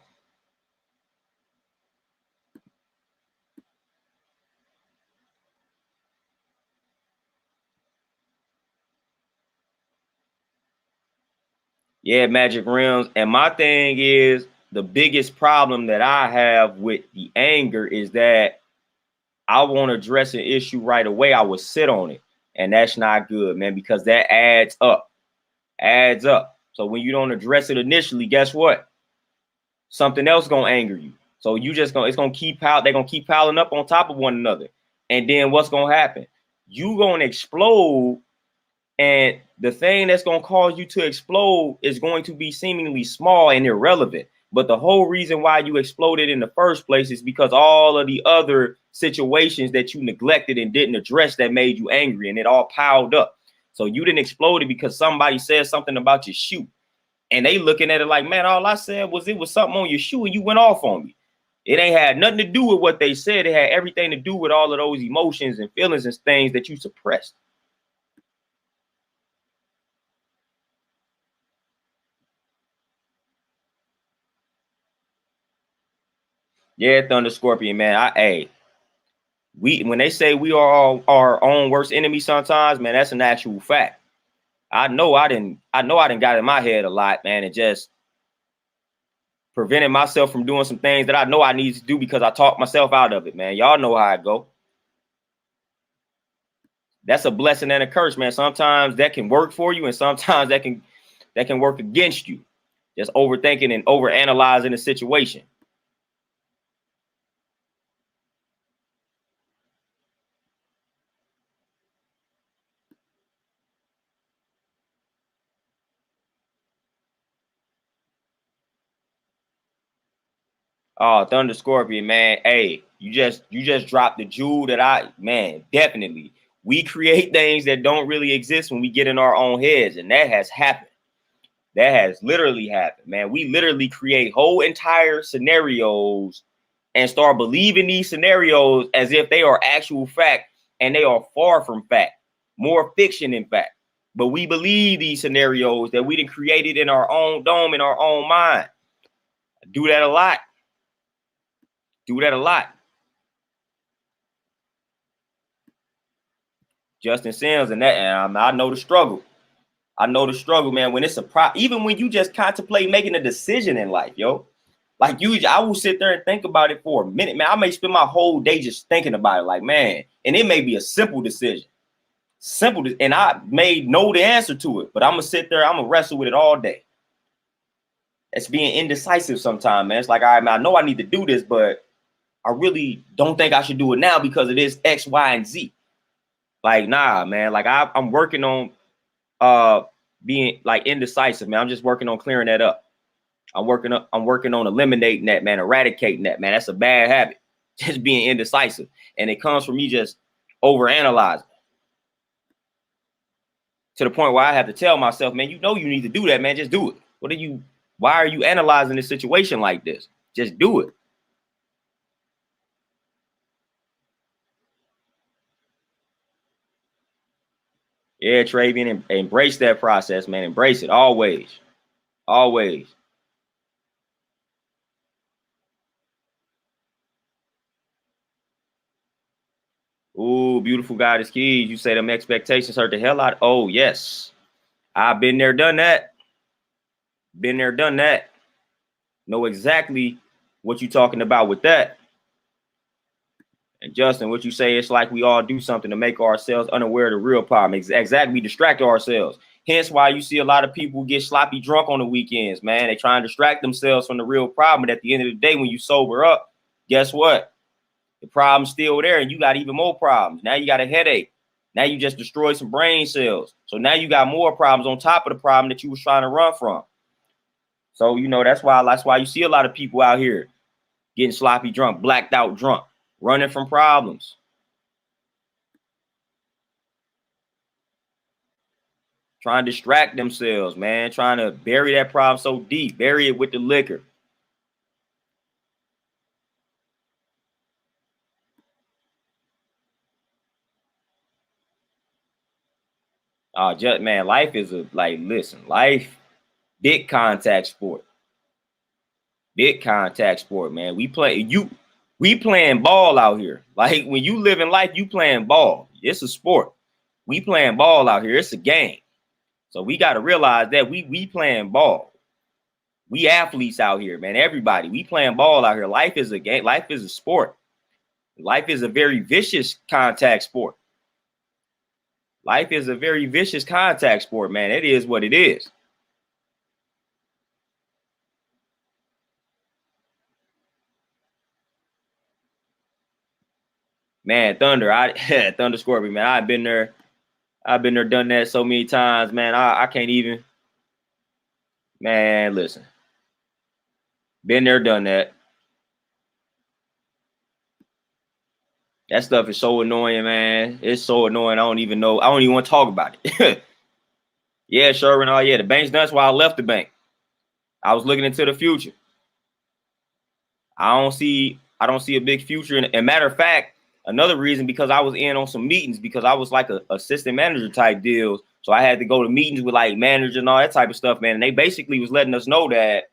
Yeah, Magic Rims. And my thing is, the biggest problem that I have with the anger is that I won't address an issue right away. I will sit on it. And that's not good, man, because that adds up. Adds up. So when you don't address it initially, guess what? Something else gonna anger you. So it's gonna keep they're gonna keep piling up on top of one another. And then what's gonna happen? You gonna explode. And the thing that's going to cause you to explode is going to be seemingly small and irrelevant. But the whole reason why you exploded in the first place is because all of the other situations that you neglected and didn't address that made you angry, and it all piled up. So you didn't explode it because somebody said something about your shoe. And they looking at it like, man, all I said was it was something on your shoe and you went off on me. It ain't had nothing to do with what they said. It had everything to do with all of those emotions and feelings and things that you suppressed. Yeah, Thunder Scorpion, man. When they say we are all our own worst enemy sometimes, man, that's an actual fact. I know I didn't got in my head a lot, man, and just prevented myself from doing some things that I know I need to do because I talked myself out of it, man. Y'all know how I go. That's a blessing and a curse, man. Sometimes that can work for you, and sometimes that can work against you. Just overthinking and overanalyzing the situation. Oh, Thunder Scorpion, man. Hey, you just dropped the jewel that definitely. We create things that don't really exist when we get in our own heads, and that has happened. That has literally happened, man. We literally create whole entire scenarios and start believing these scenarios as if they are actual fact, and they are far from fact, more fiction in fact. But we believe these scenarios that we done created in our own dome, in our own mind. I do that a lot. Do that a lot. Justin Sims and I know the struggle. I know the struggle, man. When it's even when you just contemplate making a decision in life, yo. Like I will sit there and think about it for a minute, man. I may spend my whole day just thinking about it, like, man. And it may be a simple decision, and I may know the answer to it, but I'm gonna sit there, I'm gonna wrestle with it all day. It's being indecisive sometimes, man. It's like, all right, man, I know I need to do this, but I really don't think I should do it now because it is X, Y, and Z. Like, nah, man. Like I'm working on being like indecisive, man. I'm just working on clearing that up. I'm working on eliminating that, man, eradicating that, man. That's a bad habit. Just being indecisive. And it comes from me just overanalyzing to the point where I have to tell myself, man, you know you need to do that, man. Just do it. Why are you analyzing this situation like this? Just do it. Yeah, Travian, embrace that process, man. Embrace it always. Always. Ooh, beautiful goddess keys. You say them expectations hurt the hell out. Oh, yes. I've been there, done that. Been there, done that. Know exactly what you're talking about with that. And Justin, what you say, it's like we all do something to make ourselves unaware of the real problem. Exactly. We distract ourselves. Hence why you see a lot of people get sloppy drunk on the weekends, man. They try and distract themselves from the real problem. But at the end of the day, when you sober up, guess what? The problem's still there and you got even more problems. Now you got a headache. Now you just destroyed some brain cells. So now you got more problems on top of the problem that you was trying to run from. So, you know, that's why you see a lot of people out here getting sloppy drunk, blacked out drunk, running from problems. Trying to distract themselves, man. Trying to bury that problem so deep. Bury it with the liquor. Just man, life is listen, life, big contact sport. Big contact sport, man. We playing ball out here. Like when you live in life, you playing ball. It's a sport. We playing ball out here. It's a game. So we got to realize that we playing ball. We athletes out here, man. Everybody, we playing ball out here. Life is a game. Life is a sport. Life is a very vicious contact sport. Life is a very vicious contact sport, man. It is what it is. Man, Thunder, Thunder Scorpion, man. I've been there, done that so many times, man. I can't even, man, listen. Been there, done that. That stuff is so annoying, man. It's so annoying. I don't even know. I don't even want to talk about it. Yeah, Sherwin. Oh, yeah. The bank's done. That's why I left the bank. I was looking into the future. I don't see a big future. And matter of fact, another reason, because I was in on some meetings because I was like a assistant manager type deals. So I had to go to meetings with like managers and all that type of stuff, man. And they basically was letting us know that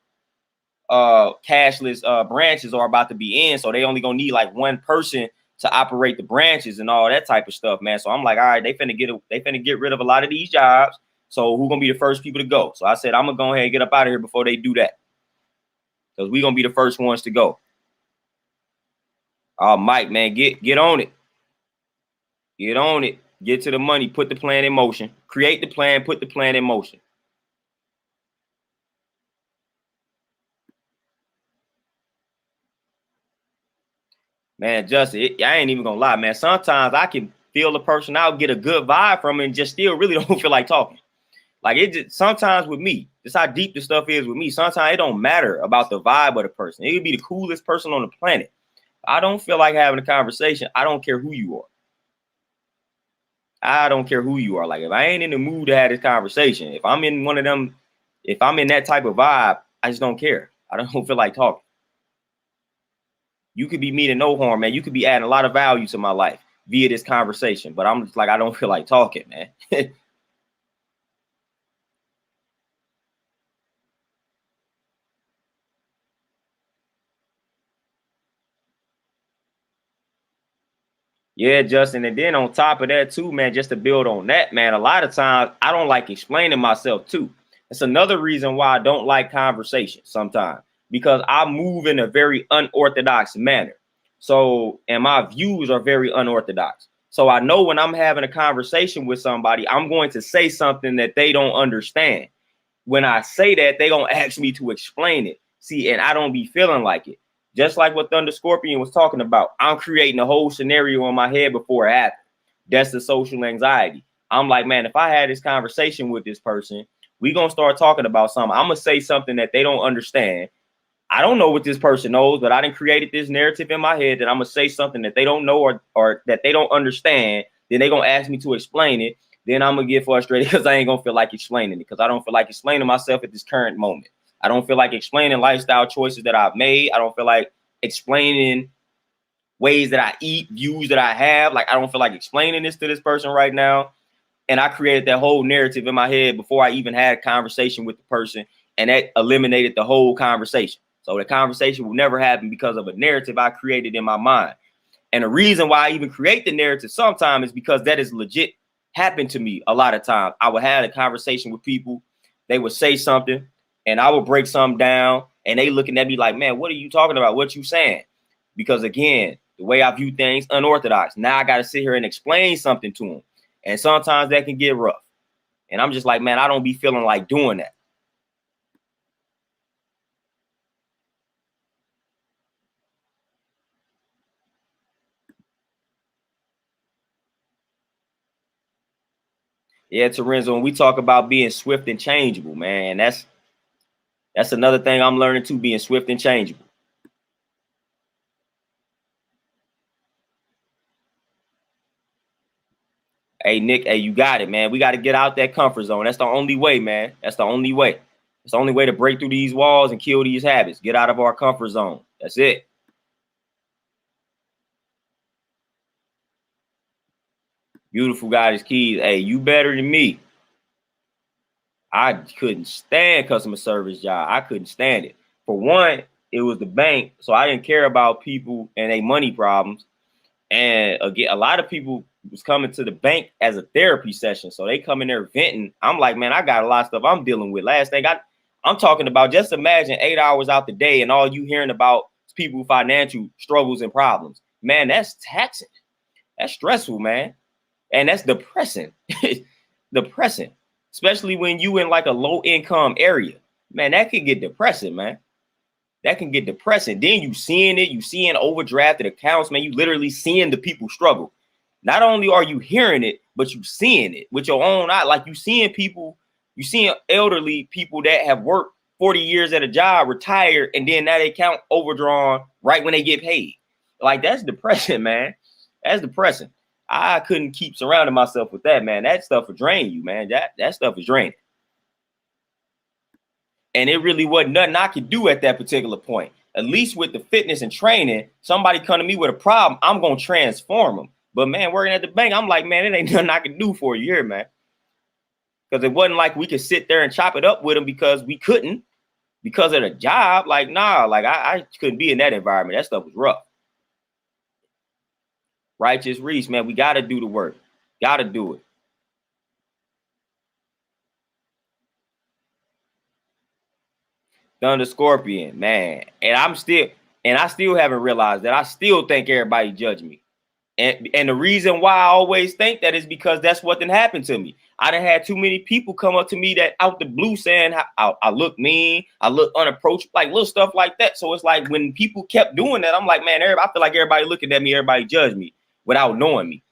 cashless branches are about to be in. So they only gonna need like one person to operate the branches and all that type of stuff, man. So I'm like, all right, they finna get rid of a lot of these jobs. So who gonna be the first people to go? So I said, I'm gonna go ahead and get up out of here before they do that. Because we gonna be the first ones to go. Mike, man, get on it. Get on it. Get to the money. Put the plan in motion. Create the plan. Put the plan in motion. Man, Justin, I ain't even gonna lie, man. Sometimes I can feel the person out, get a good vibe from it, and just still really don't feel like talking. Like it just sometimes with me, just how deep the stuff is with me. Sometimes it don't matter about the vibe of the person. It could be the coolest person on the planet. I don't feel like having a conversation. I don't care who you are. I don't care who you are. Like if I ain't in the mood to have this conversation, if I'm in one of them, if I'm in that type of vibe, I just don't care. I don't feel like talking. You could be meaning no harm, man. You could be adding a lot of value to my life via this conversation, but I'm just like, I don't feel like talking, man. Yeah, Justin. And then on top of that, too, man, just to build on that, man, a lot of times I don't like explaining myself, too. It's another reason why I don't like conversations sometimes, because I move in a very unorthodox manner. So, and my views are very unorthodox. So I know when I'm having a conversation with somebody, I'm going to say something that they don't understand. When I say that, they gonna ask me to explain it. See, and I don't be feeling like it. Just like what Thunder Scorpion was talking about, I'm creating a whole scenario in my head before it happens. That's the social anxiety. I'm like, man, if I had this conversation with this person, we gonna start talking about something. I'm gonna say something that they don't understand. I don't know what this person knows, but I done created this narrative in my head that I'm gonna say something that they don't know or that they don't understand. Then they gonna ask me to explain it. Then I'm gonna get frustrated because I ain't gonna feel like explaining it because I don't feel like explaining myself at this current moment. I don't feel like explaining lifestyle choices that I've made. I don't feel like explaining ways that I eat, views that I have. Like I don't feel like explaining this to this person right now. And I created that whole narrative in my head before I even had a conversation with the person, and that eliminated the whole conversation. So the conversation will never happen because of a narrative I created in my mind. And the reason why I even create the narrative sometimes is because that is legit happened to me a lot of times. I would have a conversation with people, they would say something, and I would break something down, and they looking at me like, man, what are you talking about? What you saying? Because again, the way I view things, unorthodox. Now I got to sit here and explain something to them. And sometimes that can get rough. And I'm just like, man, I don't be feeling like doing that. Yeah, Terenzo, when we talk about being swift and changeable, man, that's another thing I'm learning too, being swift and changeable. Hey, Nick, hey, you got it, man. We got to get out that comfort zone. That's the only way, man. That's the only way. It's the only way to break through these walls and kill these habits. Get out of our comfort zone. That's it. Beautiful guys, keys. Hey, you better than me. I couldn't stand customer service job. I couldn't stand it. For one, it was the bank, so I didn't care about people and their money problems. And again, a lot of people was coming to the bank as a therapy session. So they come in there venting. I'm like, man, I got a lot of stuff I'm dealing with. Last thing I'm talking about, just imagine 8 hours out the day and all you hearing about is people financial struggles and problems. Man, that's taxing. That's stressful, man. And that's depressing. Depressing. Especially when you in like a low income area. Man, that can get depressing, man. That can get depressing. Then you seeing it, you seeing overdrafted accounts, man. You literally seeing the people struggle. Not only are you hearing it, but you seeing it with your own eye. Like you seeing people, you seeing elderly people that have worked 40 years at a job, retired, and then that account overdrawn right when they get paid. Like that's depressing, man. That's depressing. I couldn't keep surrounding myself with that, man. That stuff will drain you, man. That stuff is draining. And it really wasn't nothing I could do at that particular point. At least with the fitness and training, somebody come to me with a problem, I'm going to transform them. But man, working at the bank, I'm like, man, it ain't nothing I can do for you here, man. Because it wasn't like we could sit there and chop it up with them because we couldn't because of the job. Like, nah, like I couldn't be in that environment. That stuff was rough. Righteous Reese, man, we got to do the work. Got to do it. Thunder Scorpion, man. And I still haven't realized that. I still think everybody judge me. And the reason why I always think that is because that's what done happened to me. I done had too many people come up to me that out the blue saying I look mean, I look unapproachable, like little stuff like that. So it's like when people kept doing that, I'm like, man, I feel like everybody looking at me, everybody judge me without knowing me.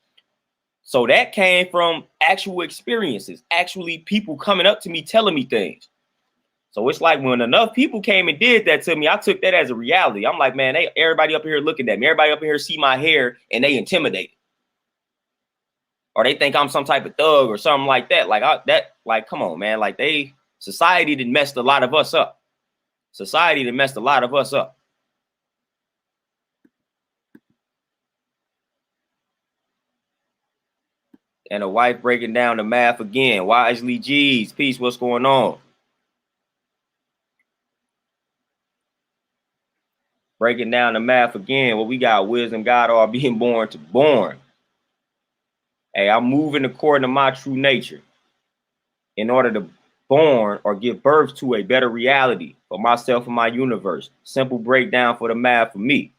So that came from actual experiences, actually people coming up to me, telling me things. So it's like when enough people came and did that to me, I took that as a reality. I'm like, man, everybody up here looking at me. Everybody up here see my hair and they intimidated. Or they think I'm some type of thug or something like that. Like, come on, man. Like society done messed a lot of us up. Society done messed a lot of us up. And a wife breaking down the math again. Wisely G's. Peace, what's going on? Breaking down the math again. Well, we got wisdom, God, all being born to born. Hey, I'm moving according to my true nature in order to born or give birth to a better reality for myself and my universe. Simple breakdown for the math for me.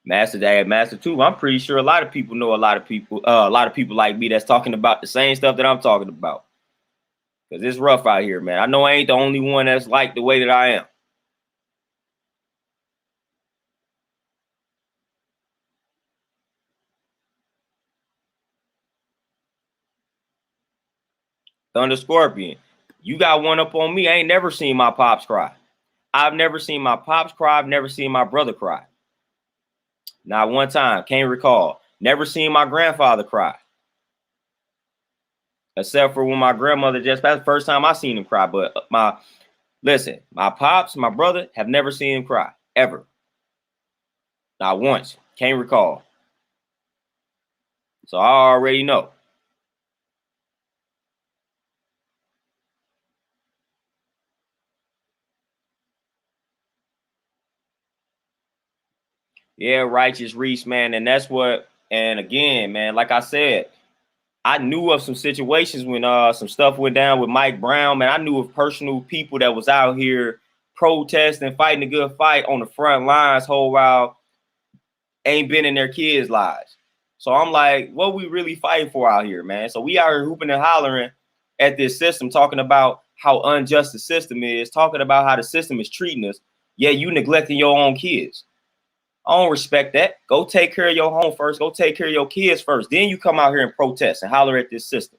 Master Dad, Master 2. I'm pretty sure a lot of people know a lot of people like me that's talking about the same stuff that I'm talking about. Because it's rough out here, man. I know I ain't the only one that's like the way that I am. Thunder Scorpion, you got one up on me. I ain't never seen my pops cry. I've never seen my pops cry. I've never seen my brother cry. Not one time. Can't recall. Never seen my grandfather cry. Except for when my grandmother that's the first time I seen him cry. But my pops, my brother have never seen him cry. Ever. Not once. Can't recall. So I already know. Yeah, righteous Reese, man. And that's what, and again, man, like I said, I knew of some situations when some stuff went down with Mike Brown, man. I knew of personal people that was out here protesting, fighting a good fight on the front lines whole while ain't been in their kids' lives. So I'm like, what we really fighting for out here, man? So we out here hooping and hollering at this system, talking about how unjust the system is, talking about how the system is treating us. Yeah, you neglecting your own kids. I don't respect that. Go take care of your home first. Go take care of your kids first. Then you come out here and protest and holler at this system.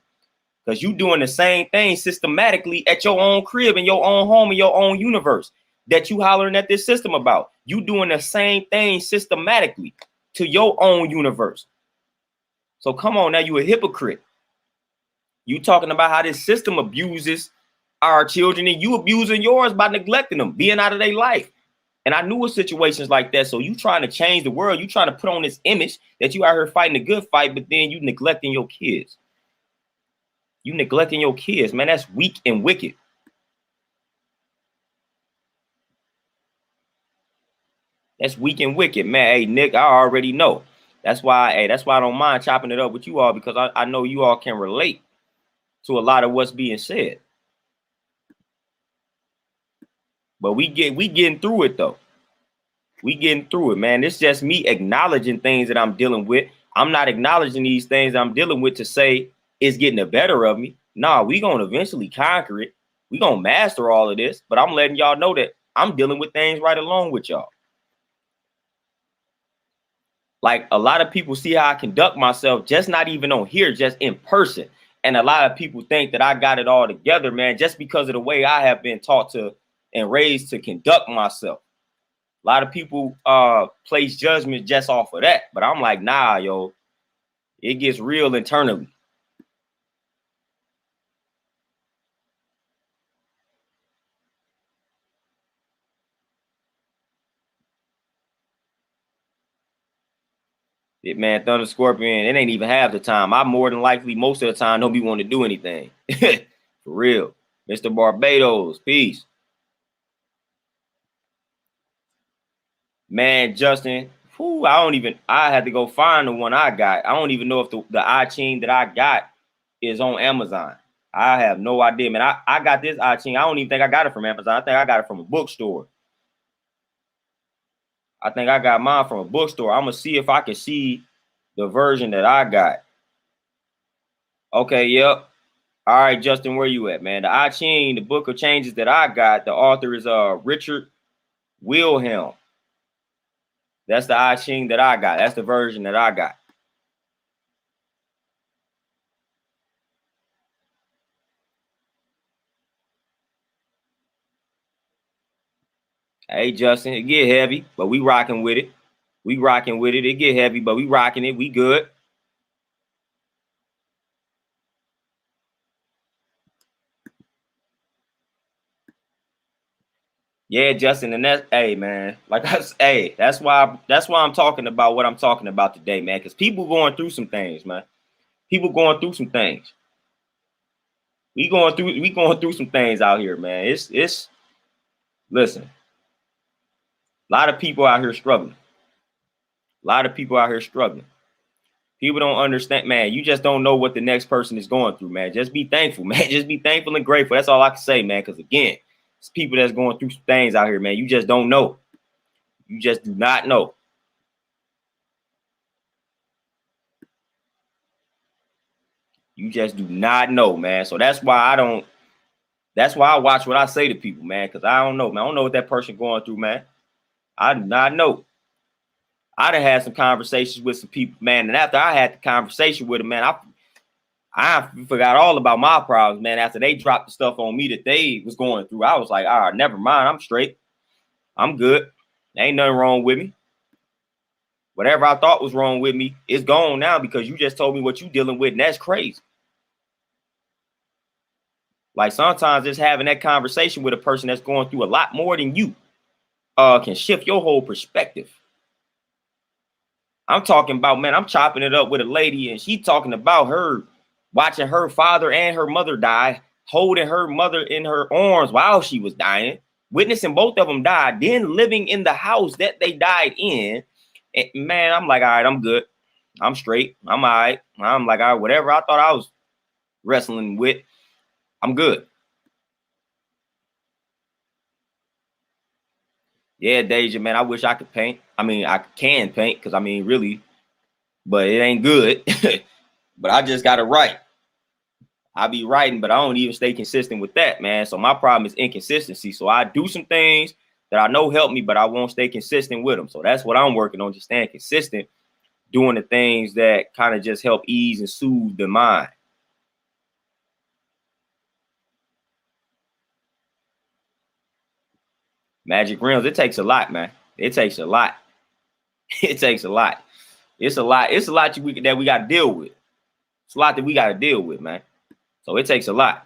Because you doing the same thing systematically at your own crib, in your own home, in your own universe that you hollering at this system about. You doing the same thing systematically to your own universe. So come on now, you a hypocrite. You talking about how this system abuses our children and you abusing yours by neglecting them, being out of their life. And I knew of situations like that. So you trying to change the world. You trying to put on this image that you out here fighting a good fight, but then you neglecting your kids. You neglecting your kids, man. That's weak and wicked. That's weak and wicked, man. Hey, Nick, I already know. That's why I don't mind chopping it up with you all, because I know you all can relate to a lot of what's being said. But we getting through it though. We getting through it, man. It's just me acknowledging things that I'm dealing with. I'm not acknowledging these things I'm dealing with to say it's getting the better of me. Nah, we gonna eventually conquer it. We gonna master all of this. But I'm letting y'all know that I'm dealing with things right along with y'all. Like, a lot of people see how I conduct myself, just not even on here, just in person. And a lot of people think that I got it all together, man, just because of the way I have been taught to and raised to conduct myself. A lot of people place judgment just off of that. But I'm like, nah, yo, it gets real internally. It, man, Thunder Scorpion, it ain't even half the time. I more than likely, most of the time, don't be wanting to do anything. For real. Mr. Barbados, peace. Man, Justin, whew, I had to go find the one I got. I don't even know if the iChain that I got is on Amazon. I have no idea, man. I got this iChain. I don't even think I got it from Amazon. I think I got it from a bookstore. I think I got mine from a bookstore. I'm going to see if I can see the version that I got. Okay, yep. All right, Justin, where you at, man? The iChain, the book of changes that I got, the author is Richard Wilhelm. That's the iChain that I got. That's the version that I got. Hey, Justin, it get heavy, but we rocking with it. We rocking with it. It get heavy, but we rocking it. We good. Yeah, Justin, and that's, hey, man, like that's why I'm talking about what I'm talking about today, man. Because people going through some things, man. People going through some things. We going through some things out here, man. It's listen, a lot of people out here struggling. A lot of people out here struggling. People don't understand, man. You just don't know what the next person is going through, man. Just be thankful, man. Just be thankful and grateful. That's all I can say, man. Because again, it's people that's going through some things out here, man. You just don't know. You just do not know. You just do not know, man. So that's why I watch what I say to people, man. Because I don't know, man. I don't know what that person going through, man. I do not know. I done had some conversations with some people, man. And after I had the conversation with them, man, I forgot all about my problems, man. After they dropped the stuff on me that they was going through, I was like, all right, never mind. I'm straight. I'm good. There ain't nothing wrong with me. Whatever I thought was wrong with me, it's gone now because you just told me what you dealing with, and that's crazy. Like, sometimes just having that conversation with a person that's going through a lot more than you can shift your whole perspective. I'm talking about, man, I'm chopping it up with a lady, and she talking about her watching her father and her mother die, holding her mother in her arms while she was dying, witnessing both of them die, then living in the house that they died in, And man, I'm like, all right, I'm good. I'm straight. I'm all right. I'm like, all right, whatever I thought I was wrestling with, I'm good. Yeah, Deja, man, I wish I could paint. I mean, I can paint because I mean, really, but it ain't good. But I just got to write. I be writing, but I don't even stay consistent with that, man. So my problem is inconsistency. So I do some things that I know help me, but I won't stay consistent with them. So that's what I'm working on, just staying consistent, doing the things that kind of just help ease and soothe the mind. Magic rims, it takes a lot, man. It takes a lot. It takes a lot. It's a lot. It's a lot that we got to deal with. It's a lot that we got to deal with, man. So it takes a lot.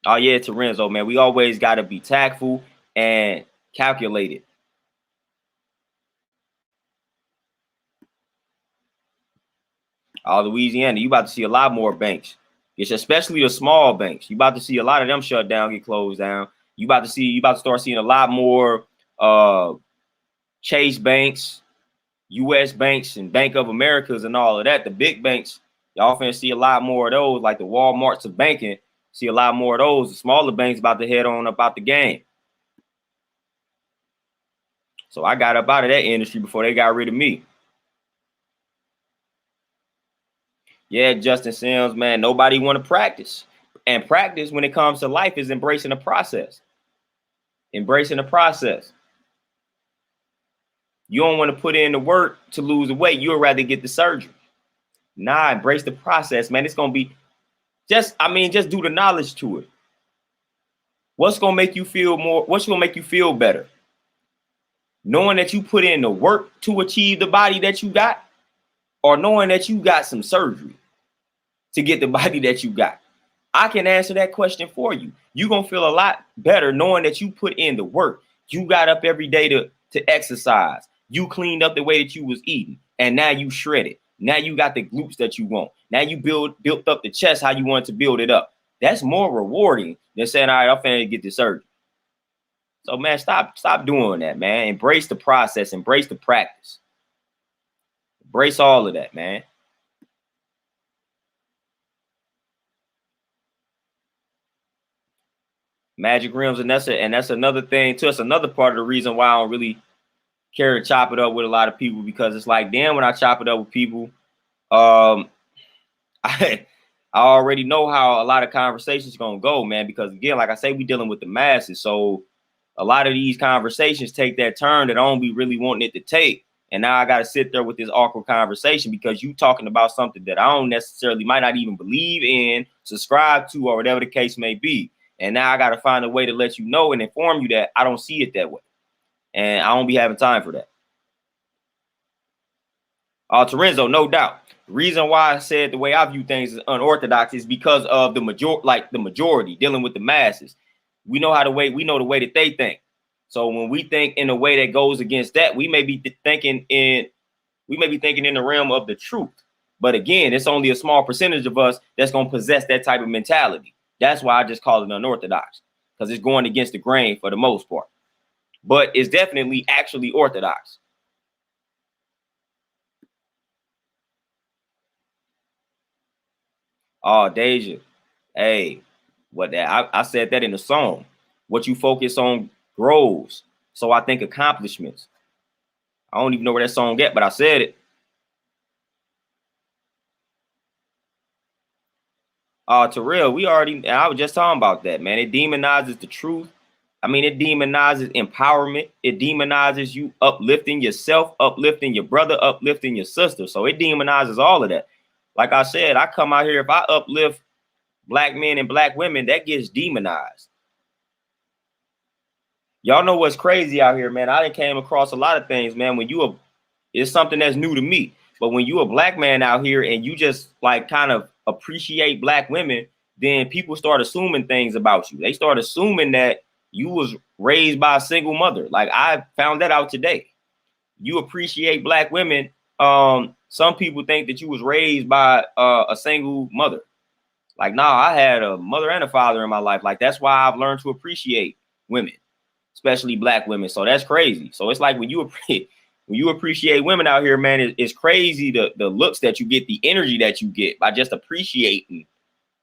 Oh yeah, Terenzo, man. We always got to be tactful and calculated. Louisiana, you about to see a lot more banks. It's especially the small banks. You about to see a lot of them shut down, get closed down. You about to start seeing a lot more Chase banks, US banks, and Bank of Americas and all of that. The big banks, y'all finna see a lot more of those, like the Walmarts of banking. See a lot more of those. The smaller banks about to head on about the game. So I got up out of that industry before they got rid of me. Yeah, Justin Sims, man, nobody want to practice. And practice when it comes to life is embracing the process. Embracing the process. You don't want to put in the work to lose the weight. You'd rather get the surgery. Nah, embrace the process, man. It's going to be just do the knowledge to it. What's going to make you feel more? What's going to make you feel better? Knowing that you put in the work to achieve the body that you got, or knowing that you got some surgery to get the body that you got? I can answer that question for you. You're going to feel a lot better knowing that you put in the work. You got up every day to exercise. You cleaned up the way that you was eating, and now you shredded. Now you got the glutes that you want. Now you built up the chest how you want to build it up. That's more rewarding than saying, all right, I'm finna get this surgery. So, man, stop doing that, man. Embrace the process. Embrace the practice. Embrace all of that, man. Magic rims, and that's another thing too. It's another part of the reason why I don't really care to chop it up with a lot of people, because it's like, damn, when I chop it up with people, I already know how a lot of conversations gonna go, man. Because again, like I say, we dealing with the masses, so a lot of these conversations take that turn that I don't be really wanting it to take. And now I got to sit there with this awkward conversation because you talking about something that I don't necessarily might not even believe in, subscribe to, or whatever the case may be. And now I got to find a way to let you know and inform you that I don't see it that way. And I don't be having time for that. Terenzo, no doubt. The reason why I said the way I view things is unorthodox is because of the majority dealing with the masses. We know the way that they think. So when we think in a way that goes against that, we may be thinking in the realm of the truth. But again, it's only a small percentage of us that's going to possess that type of mentality. That's why I just call it unorthodox, because it's going against the grain for the most part. But it's definitely actually orthodox. Oh, Deja. Hey, I said that in the song. What you focus on grows. So I think accomplishments. I don't even know where that song at, but I said it. Terrell, I was just talking about that, man. It demonizes the truth. I mean, it demonizes empowerment. It demonizes you uplifting yourself, uplifting your brother, uplifting your sister. So it demonizes all of that. Like I said, I come out here, if I uplift black men and black women, that gets demonized. Y'all know what's crazy out here, man. I done came across a lot of things, man. It's something that's new to me. But when you a black man out here and you just like kind of appreciate black women, then people start assuming things about you. They start assuming that you was raised by a single mother. Like, I found that out today. You appreciate black women. Some people think that you was raised by a single mother. Like, nah, I had a mother and a father in my life. Like, that's why I've learned to appreciate women. especially black women. So that's crazy. So it's like when you appreciate women out here, man, it's crazy the looks that you get, the energy that you get by just appreciating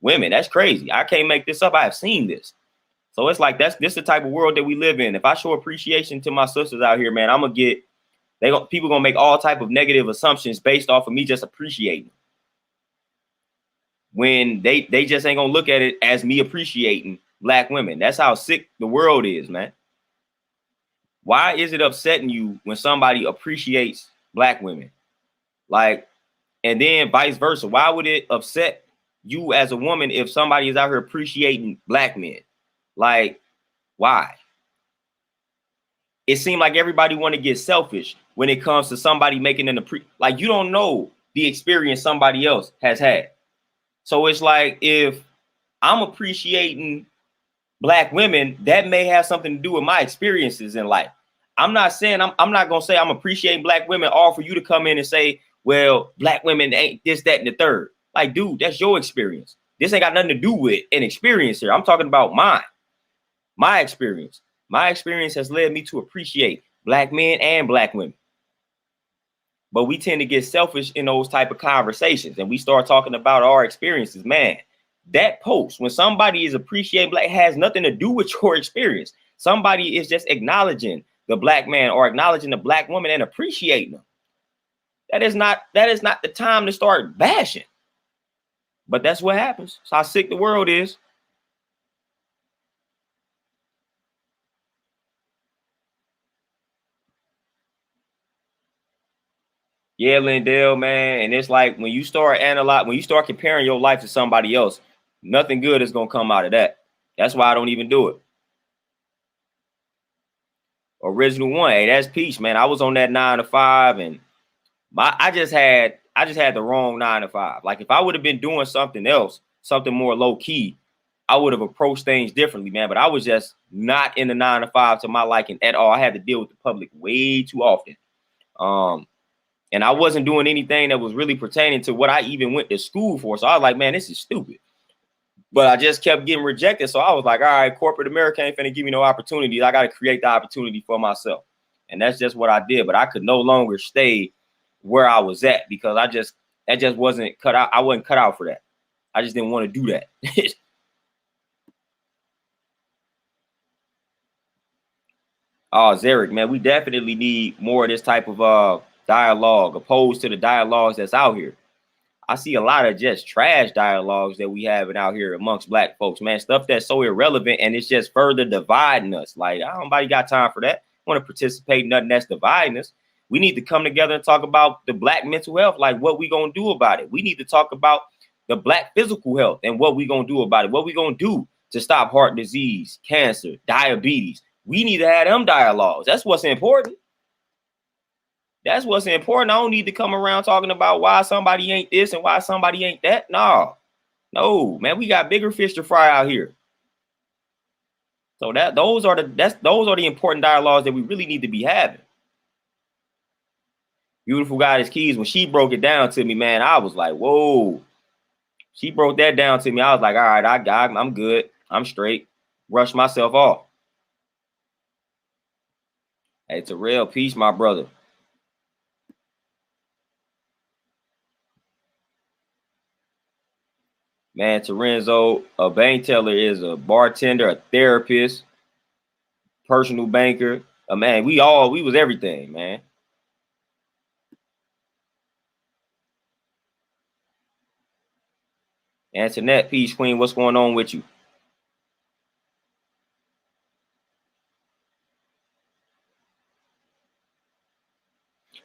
women. That's crazy. I can't make this up. I have seen this. So it's like this the type of world that we live in. If I show appreciation to my sisters out here, man, I'm gonna get people gonna make all type of negative assumptions based off of me just appreciating. When they just ain't gonna look at it as me appreciating black women. That's how sick the world is, man. Why is it upsetting you when somebody appreciates black women? Like, and then vice versa. Why would it upset you as a woman if somebody is out here appreciating black men? Like, why? It seemed like everybody want to get selfish when it comes to somebody making an like you don't know the experience somebody else has had. So it's like if I'm appreciating black women, that may have something to do with my experiences in life. I'm not saying I'm not gonna say I'm appreciating black women all for you to come in and say, well, black women ain't this, that, and the third. Like, dude, that's your experience. This ain't got nothing to do with an experience here. I'm talking about mine, my experience. My experience has led me to appreciate black men and black women. But we tend to get selfish in those type of conversations, and we start talking about our experiences. Man, that post, when somebody is appreciating black, has nothing to do with your experience. Somebody is just acknowledging the black man or acknowledging the black woman and appreciating them. That is not the time to start bashing. But that's what happens. It's how sick the world is. Yeah, Lindell, man. And it's like when you start comparing your life to somebody else, nothing good is gonna come out of that. That's why I don't even do it. Original one, hey, that's peace, man. I was on that 9 to 5, and I just had the wrong 9 to 5. Like if I would have been doing something else, something more low key, I would have approached things differently, man. But I was just not in the 9 to 5 to my liking at all. I had to deal with the public way too often. And I wasn't doing anything that was really pertaining to what I even went to school for. So I was like, man, this is stupid. But I just kept getting rejected. So I was like, all right, corporate America ain't finna give me no opportunities. I got to create the opportunity for myself. And that's just what I did. But I could no longer stay where I was at because that just wasn't cut out. I wasn't cut out for that. I just didn't want to do that. Oh, Zarek, man, we definitely need more of this type of dialogue opposed to the dialogues that's out here. I see a lot of just trash dialogues that we have out here amongst black folks, man. Stuff that's so irrelevant and it's just further dividing us. Like, nobody got time for that. I want to participate in nothing that's dividing us. We need to come together and talk about the black mental health, like what we gonna do about it. We need to talk about the black physical health and what we gonna do about it. What we gonna do to stop heart disease, cancer, diabetes. We need to have them dialogues. That's what's important. That's what's important. I don't need to come around talking about why somebody ain't this and why somebody ain't that. No, man, we got bigger fish to fry out here. So those are the important dialogues that we really need to be having. Beautiful Goddess Keys, when she broke it down to me, man, I was like, whoa. She broke that down to me. I was like, all right, I'm good. I'm straight. Rush myself off. Hey, it's a real peace, my brother. Man, Terenzo, a bank teller is a bartender, a therapist, personal banker. Man, we was everything, man. Antoinette, peace, queen. What's going on with you?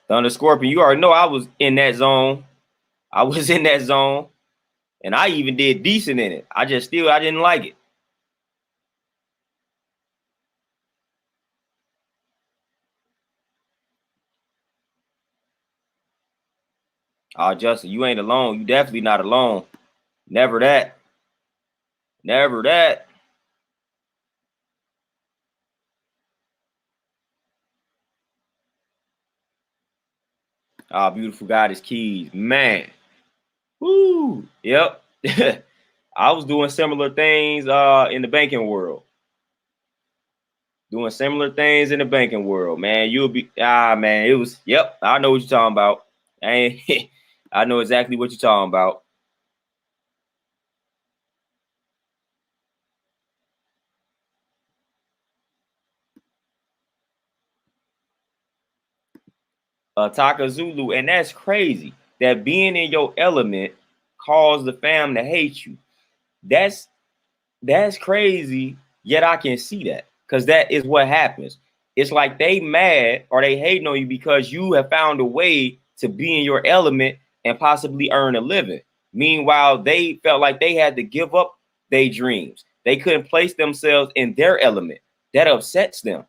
Thunder Scorpion, you already know I was in that zone. I was in that zone. And I even did decent in it. I didn't like it. Oh, Justin, you ain't alone. You definitely not alone. Never that. Never that. Oh, beautiful Goddess Keys. Man. Woo. Yep. I was doing similar things in the banking world. Doing similar things in the banking world, man. You'll be man. It was yep. I know what you're talking about. I know exactly what you're talking about. Taka Zulu, and that's crazy. That being in your element caused the fam to hate you. That's that's crazy. Yet I can see that because that is what happens. It's like they mad or they hating on you because you have found a way to be in your element and possibly earn a living. Meanwhile, they felt like they had to give up their dreams. They couldn't place themselves in their element. That upsets them.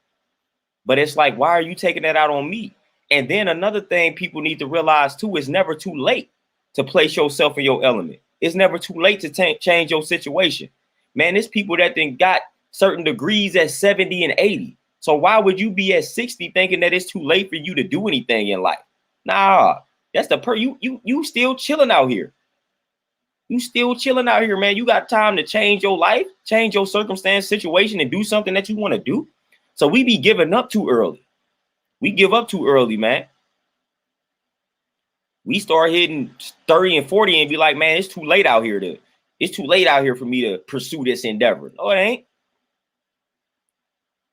But it's like, why are you taking that out on me? And then another thing people need to realize too, is never too late to place yourself in your element. It's never too late to change your situation. Man, there's people that then got certain degrees at 70 and 80. So why would you be at 60 thinking that it's too late for you to do anything in life? Nah, that's you still chilling out here. You still chilling out here, man. You got time to change your life, change your circumstance, situation, and do something that you want to do. So we be giving up too early. We give up too early, man. We start hitting 30 and 40 and be like, man, it's too late out here it's too late out here for me to pursue this endeavor. No, it ain't.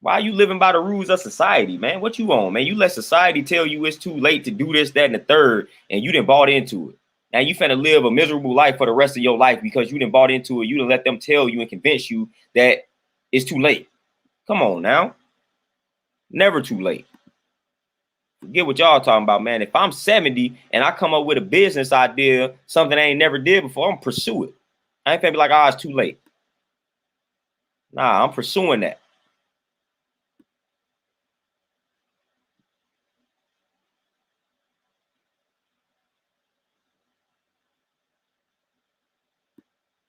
Why are you living by the rules of society, man? What you on, man? You let society tell you it's too late to do this, that, and the third, and you done bought into it. Now you finna live a miserable life for the rest of your life because you done bought into it. You done let them tell you and convince you that it's too late. Come on now. Never too late. Forget what y'all talking about, man. If I'm 70 and I come up with a business idea, something I ain't never did before, I'm pursue it. I ain't gonna be like, it's too late. Nah, I'm pursuing that.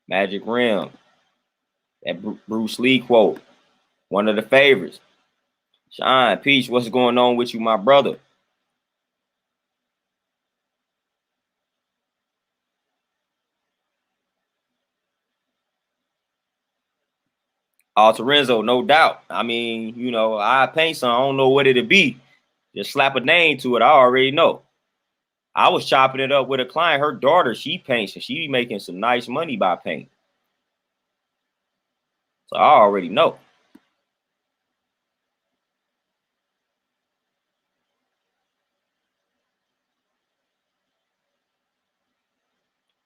Magic Rim, that Bruce Lee quote, one of the favorites. Shine, Peach, what's going on with you, my brother? Terenzo, no doubt. I mean, I paint some. I don't know what it'd be. Just slap a name to it. I already know. I was chopping it up with a client. Her daughter, she paints, and she be making some nice money by painting. So I already know.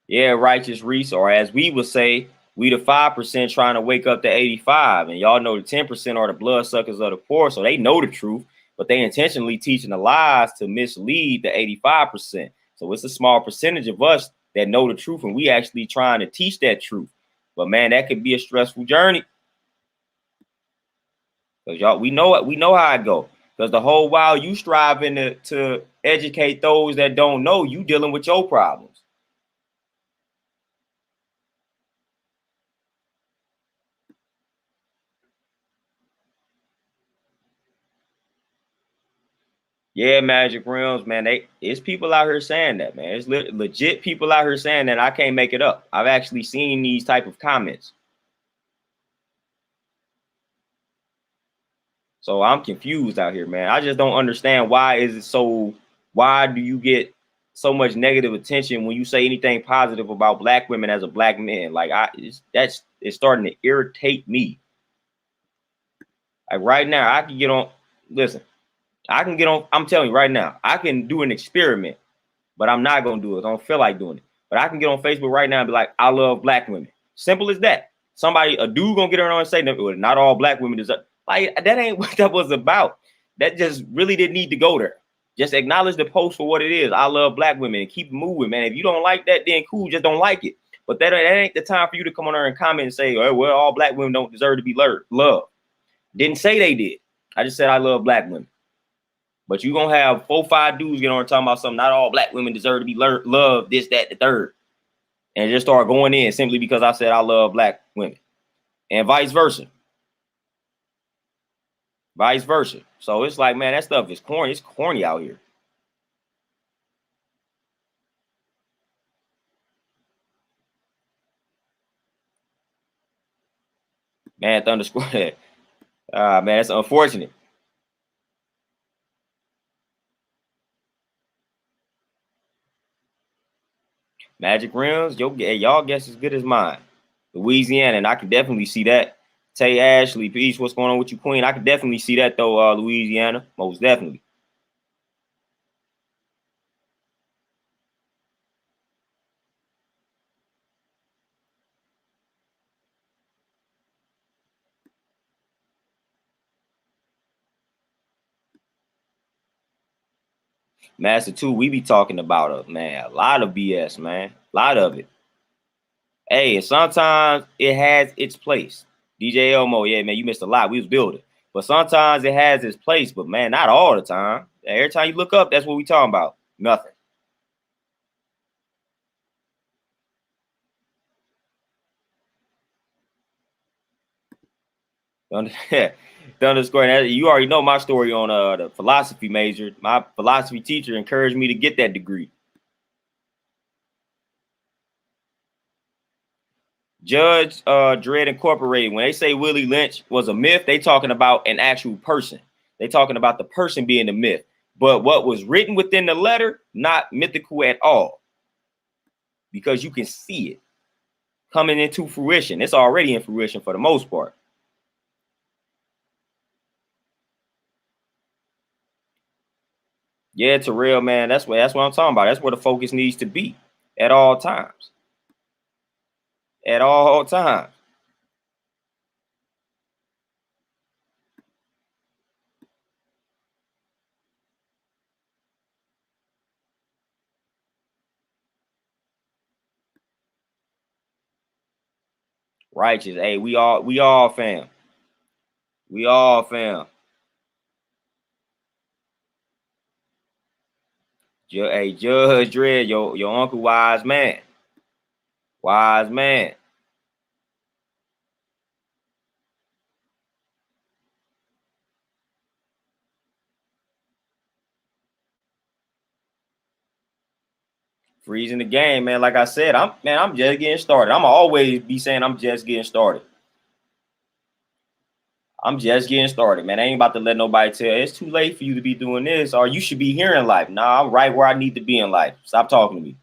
Yeah, righteous Reese, or as we would say, we the 5% trying to wake up to 85. And y'all know the 10% are the bloodsuckers of the poor. So they know the truth, but they intentionally teaching the lies to mislead the 85%. So it's a small percentage of us that know the truth, and we actually trying to teach that truth. But man, that could be a stressful journey. Because y'all, we know how it go. Because the whole while you striving to educate those that don't know, you dealing with your problems. Yeah, Magic Realms, man. It's people out here saying that, man. It's legit people out here saying that. I can't make it up. I've actually seen these type of comments. So I'm confused out here, man. I just don't understand why is it so. Why do you get so much negative attention when you say anything positive about black women as a black man? Like it's starting to irritate me. Like right now, I can get on. Listen, I can get on. I'm telling you right now, I can do an experiment, but I'm not gonna do it. I don't feel like doing it. But I can get on Facebook right now and be like, I love black women. Simple as that. A dude gonna get on and say, no, not all black women deserve. Like, that ain't what that was about. That just really didn't need to go there. Just acknowledge the post for what it is. I love black women and keep moving, man. If you don't like that, then cool, just don't like it. But that ain't the time for you to come on there and comment and say, oh, well, all black women don't deserve to be loved. Didn't say they did. I just said I love black women. But you gonna have 4-5 dudes get on talking about something. Not all black women deserve to be loved. This, that, the third, and just start going in simply because I said I love black women, and vice versa. Vice versa. So it's like, man, that stuff is corny. It's corny out here. Man, underscore that. Man, that's unfortunate. Magic rims, y'all guess as good as mine. Louisiana, and I can definitely see that. Tay Ashley, peace. What's going on with you, Queen? I can definitely see that though, Louisiana, most definitely. Master 2, we be talking about a lot of BS, man. A lot of it. Hey, and sometimes it has its place. DJ Elmo, yeah, man, you missed a lot. We was building. But sometimes it has its place, but man, not all the time. Every time you look up, that's what we talking about. Nothing. Don't underscore that. You already know my story on the philosophy major. My philosophy teacher encouraged me to get that degree. Judge Dredd Incorporated, when they say Willie Lynch was a myth, they talking about an actual person. They talking about the person being the myth. But what was written within the letter, not mythical at all. Because you can see it coming into fruition. It's already in fruition for the most part. Yeah, Terrell, man, that's what I'm talking about. That's where the focus needs to be at all times. At all times. Righteous. Hey, we all fam. We all fam. Hey, Judge Dredd, your uncle wise man. Wise man. Freezing the game, man. Like I said, I'm just getting started. I'm always be saying I'm just getting started. I'm just getting started, man. I ain't about to let nobody tell you it's too late for you to be doing this or you should be here in life. Nah, I'm right where I need to be in life. Stop talking to me.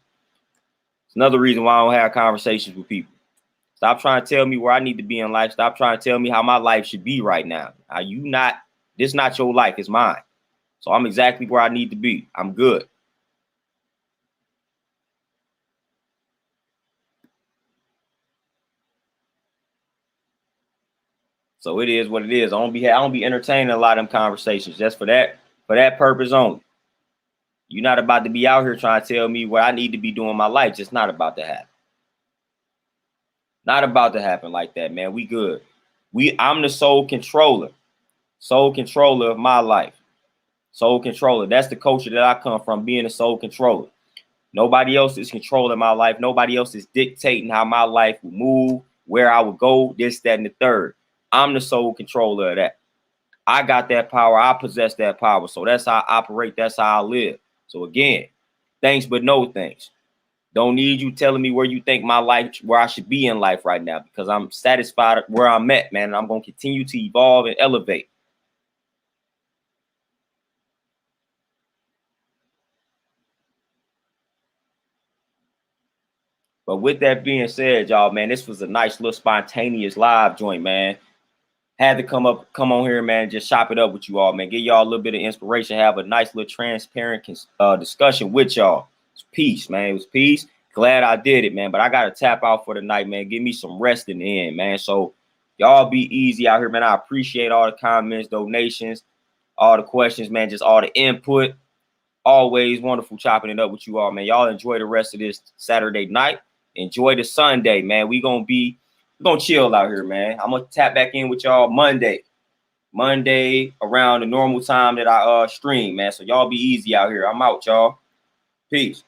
It's another reason why I don't have conversations with people. Stop trying to tell me where I need to be in life. Stop trying to tell me how my life should be right now. Are you not? This not your life. It's mine. So I'm exactly where I need to be. I'm good. So it is what it is. I don't be entertaining a lot of them conversations just for that purpose only. You're not about to be out here trying to tell me what I need to be doing in my life. Just not about to happen. Not about to happen like that, man. We good. I'm the sole controller. Sole controller of my life. Sole controller. That's the culture that I come from, being a sole controller. Nobody else is controlling my life. Nobody else is dictating how my life will move, where I would go, this, that, and the third. I'm the sole controller of that. I got that power. I possess that power. So that's how I operate. That's how I live. So again, thanks, but no thanks. Don't need you telling me where you think my life, where I should be in life right now, because I'm satisfied where I'm at, man. And I'm going to continue to evolve and elevate. But with that being said, y'all, man, this was a nice little spontaneous live joint, man. Had to come on here, man, just chop it up with you all, man. Give y'all a little bit of inspiration. Have a nice little transparent discussion with y'all. It's peace, man. It was peace. Glad I did it, man. But I gotta tap out for the night, man. Give me some rest in the end, man. So y'all be easy out here, man. I appreciate all the comments, donations, all the questions, man. Just all the input. Always wonderful chopping it up with you all, man. Y'all enjoy the rest of this Saturday night. Enjoy the Sunday, man. We're gonna chill out here, man. I'm gonna tap back in with y'all Monday. Monday around the normal time that I stream, man. So y'all be easy out here. I'm out, y'all. Peace.